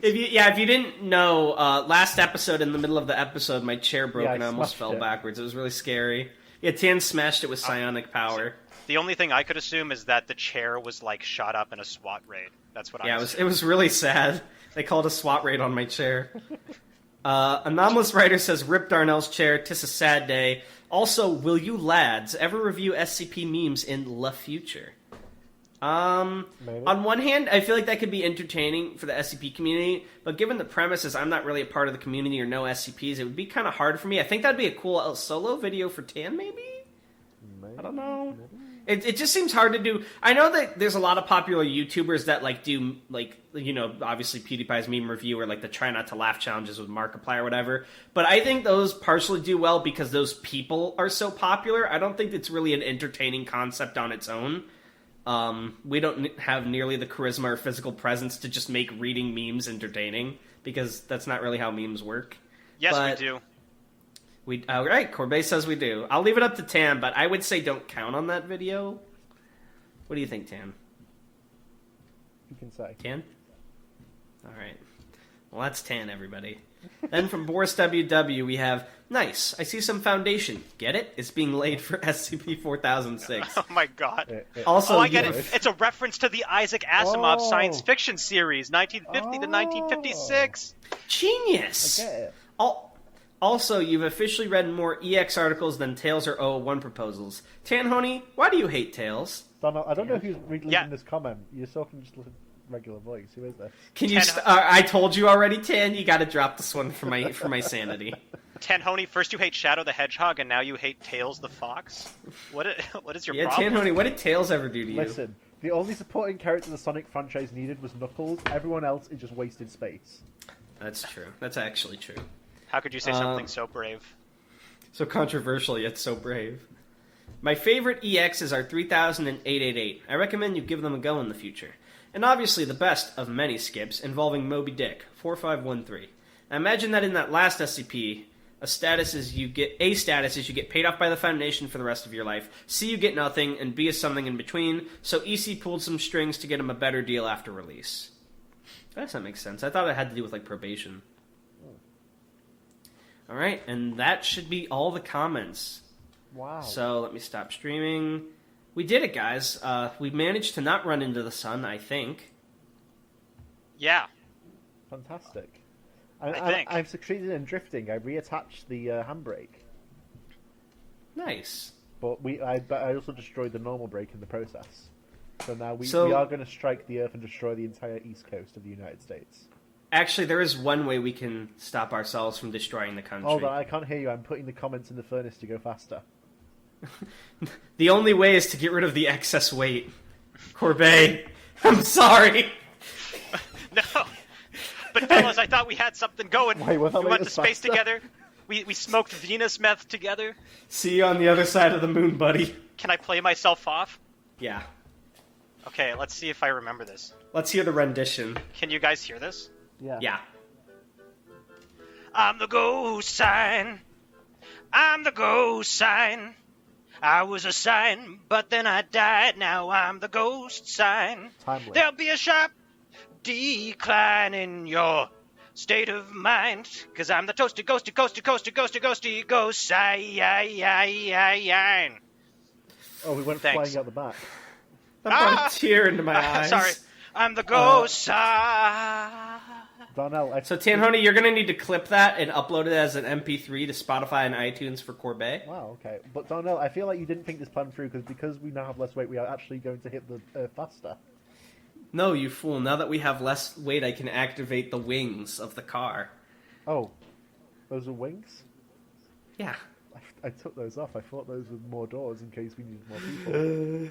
If you didn't know, last episode, in the middle of the episode, my chair broke Yeah, I and I almost smashed fell it. backwards. It was really scary. Yeah, Tan smashed it with psionic power. The only thing I could assume is that the chair was, like, shot up in a SWAT raid. That's what I Yeah, was. it was really sad. They called a SWAT raid on my chair. Anomalous Writer says, "Rip Darnell's chair, 'tis a sad day. Also, will you lads ever review SCP memes in the future?" Maybe. On one hand, I feel like that could be entertaining for the SCP community, but given the premises I'm not really a part of the community or know SCPs, it would be kind of hard for me. I think that'd be a cool solo video for Tan, maybe? I don't know. It just seems hard to do. I know that there's a lot of popular YouTubers that, like, do, like, you know, obviously PewDiePie's meme review or, like, the try not to laugh challenges with Markiplier or whatever, but I think those partially do well because those people are so popular. I don't think it's really an entertaining concept on its own. We don't have nearly the charisma or physical presence to just make reading memes entertaining, because that's not really how memes work. Yes, But we do. All right, Corbet says we do. I'll leave it up to Tam, but I would say don't count on that video. What do you think, Tam? You can say. Tan? All right. Well, that's Tan, everybody. Then from Boris WW, we have, "Nice, I see some foundation. Get it? It's being laid for SCP-4006. Oh my god. Also, I get it. It's a reference to the Isaac Asimov science fiction series, 1950 to 1956. Genius! I get it. Also, you've officially read more EX articles than Tales or 001 proposals. Tanhony, why do you hate Tales? Donald, I don't know who's leaving Yeah. this comment. You're talking just with a regular voice. Who is this? Can you? I told you already, Tan. You got to drop this one for my sanity. Tanhony, first you hate Shadow the Hedgehog, and now you hate Tails the Fox? What is your Yeah, problem? Tanhony, what did Tails ever do to you? Listen, the only supporting character the Sonic franchise needed was Knuckles. Everyone else is just wasted space. That's true. That's actually true. How could you say something so brave? So controversial, yet so brave. My favorite EXs are 3000 and 888. I recommend you give them a go in the future. And obviously the best of many skips involving Moby Dick, 4513. I imagine that in that last SCP, a status is you get paid off by the Foundation for the rest of your life. C, you get nothing, and B is something in between. So EC pulled some strings to get him a better deal after release. I guess that makes sense. I thought it had to do with, like, probation. Alright, and that should be all the comments. Wow. So let me stop streaming. We did it, guys. We managed to not run into the sun, I think. Yeah. Fantastic. I think. I've succeeded in drifting. I reattached the handbrake. Nice. But I also destroyed the normal brake in the process. So now we So- are going to strike the Earth and destroy the entire east coast of the United States. Actually, there is one way we can stop ourselves from destroying the country. Hold on, I can't hear you. I'm putting the comments in the furnace to go faster. The only way is to get rid of the excess weight. Corbette, I'm sorry. No. But fellas, I thought we had something going. Wait, what, that we made went to us space faster? together. We smoked Venus meth together. See you on the other side of the moon, buddy. Can I play myself off? Yeah. Okay, let's see if I remember this. Let's hear the rendition. Can you guys hear this? Yeah. I'm the ghost sign. I'm the ghost sign. I was a sign, but then I died. Now I'm the ghost sign. Timely. There'll be a sharp decline in your state of mind. Cause I'm the toasty, ghosty, ghosty, ghosty, ghosty, ghosty, ghost sign. Oh, we went Thanks. flying out the back. That brought a tear into my eyes. Sorry. I'm the ghost sign. Darnell, So, Tanhony, you're going to need to clip that and upload it as an MP3 to Spotify and iTunes for Corbette. Wow, okay. But Darnell, I feel like you didn't think this plan through because we now have less weight, we are actually going to hit the Earth faster. No, you fool. Now that we have less weight, I can activate the wings of the car. Oh, those are wings? Yeah. I took those off. I thought those were more doors in case we needed more people.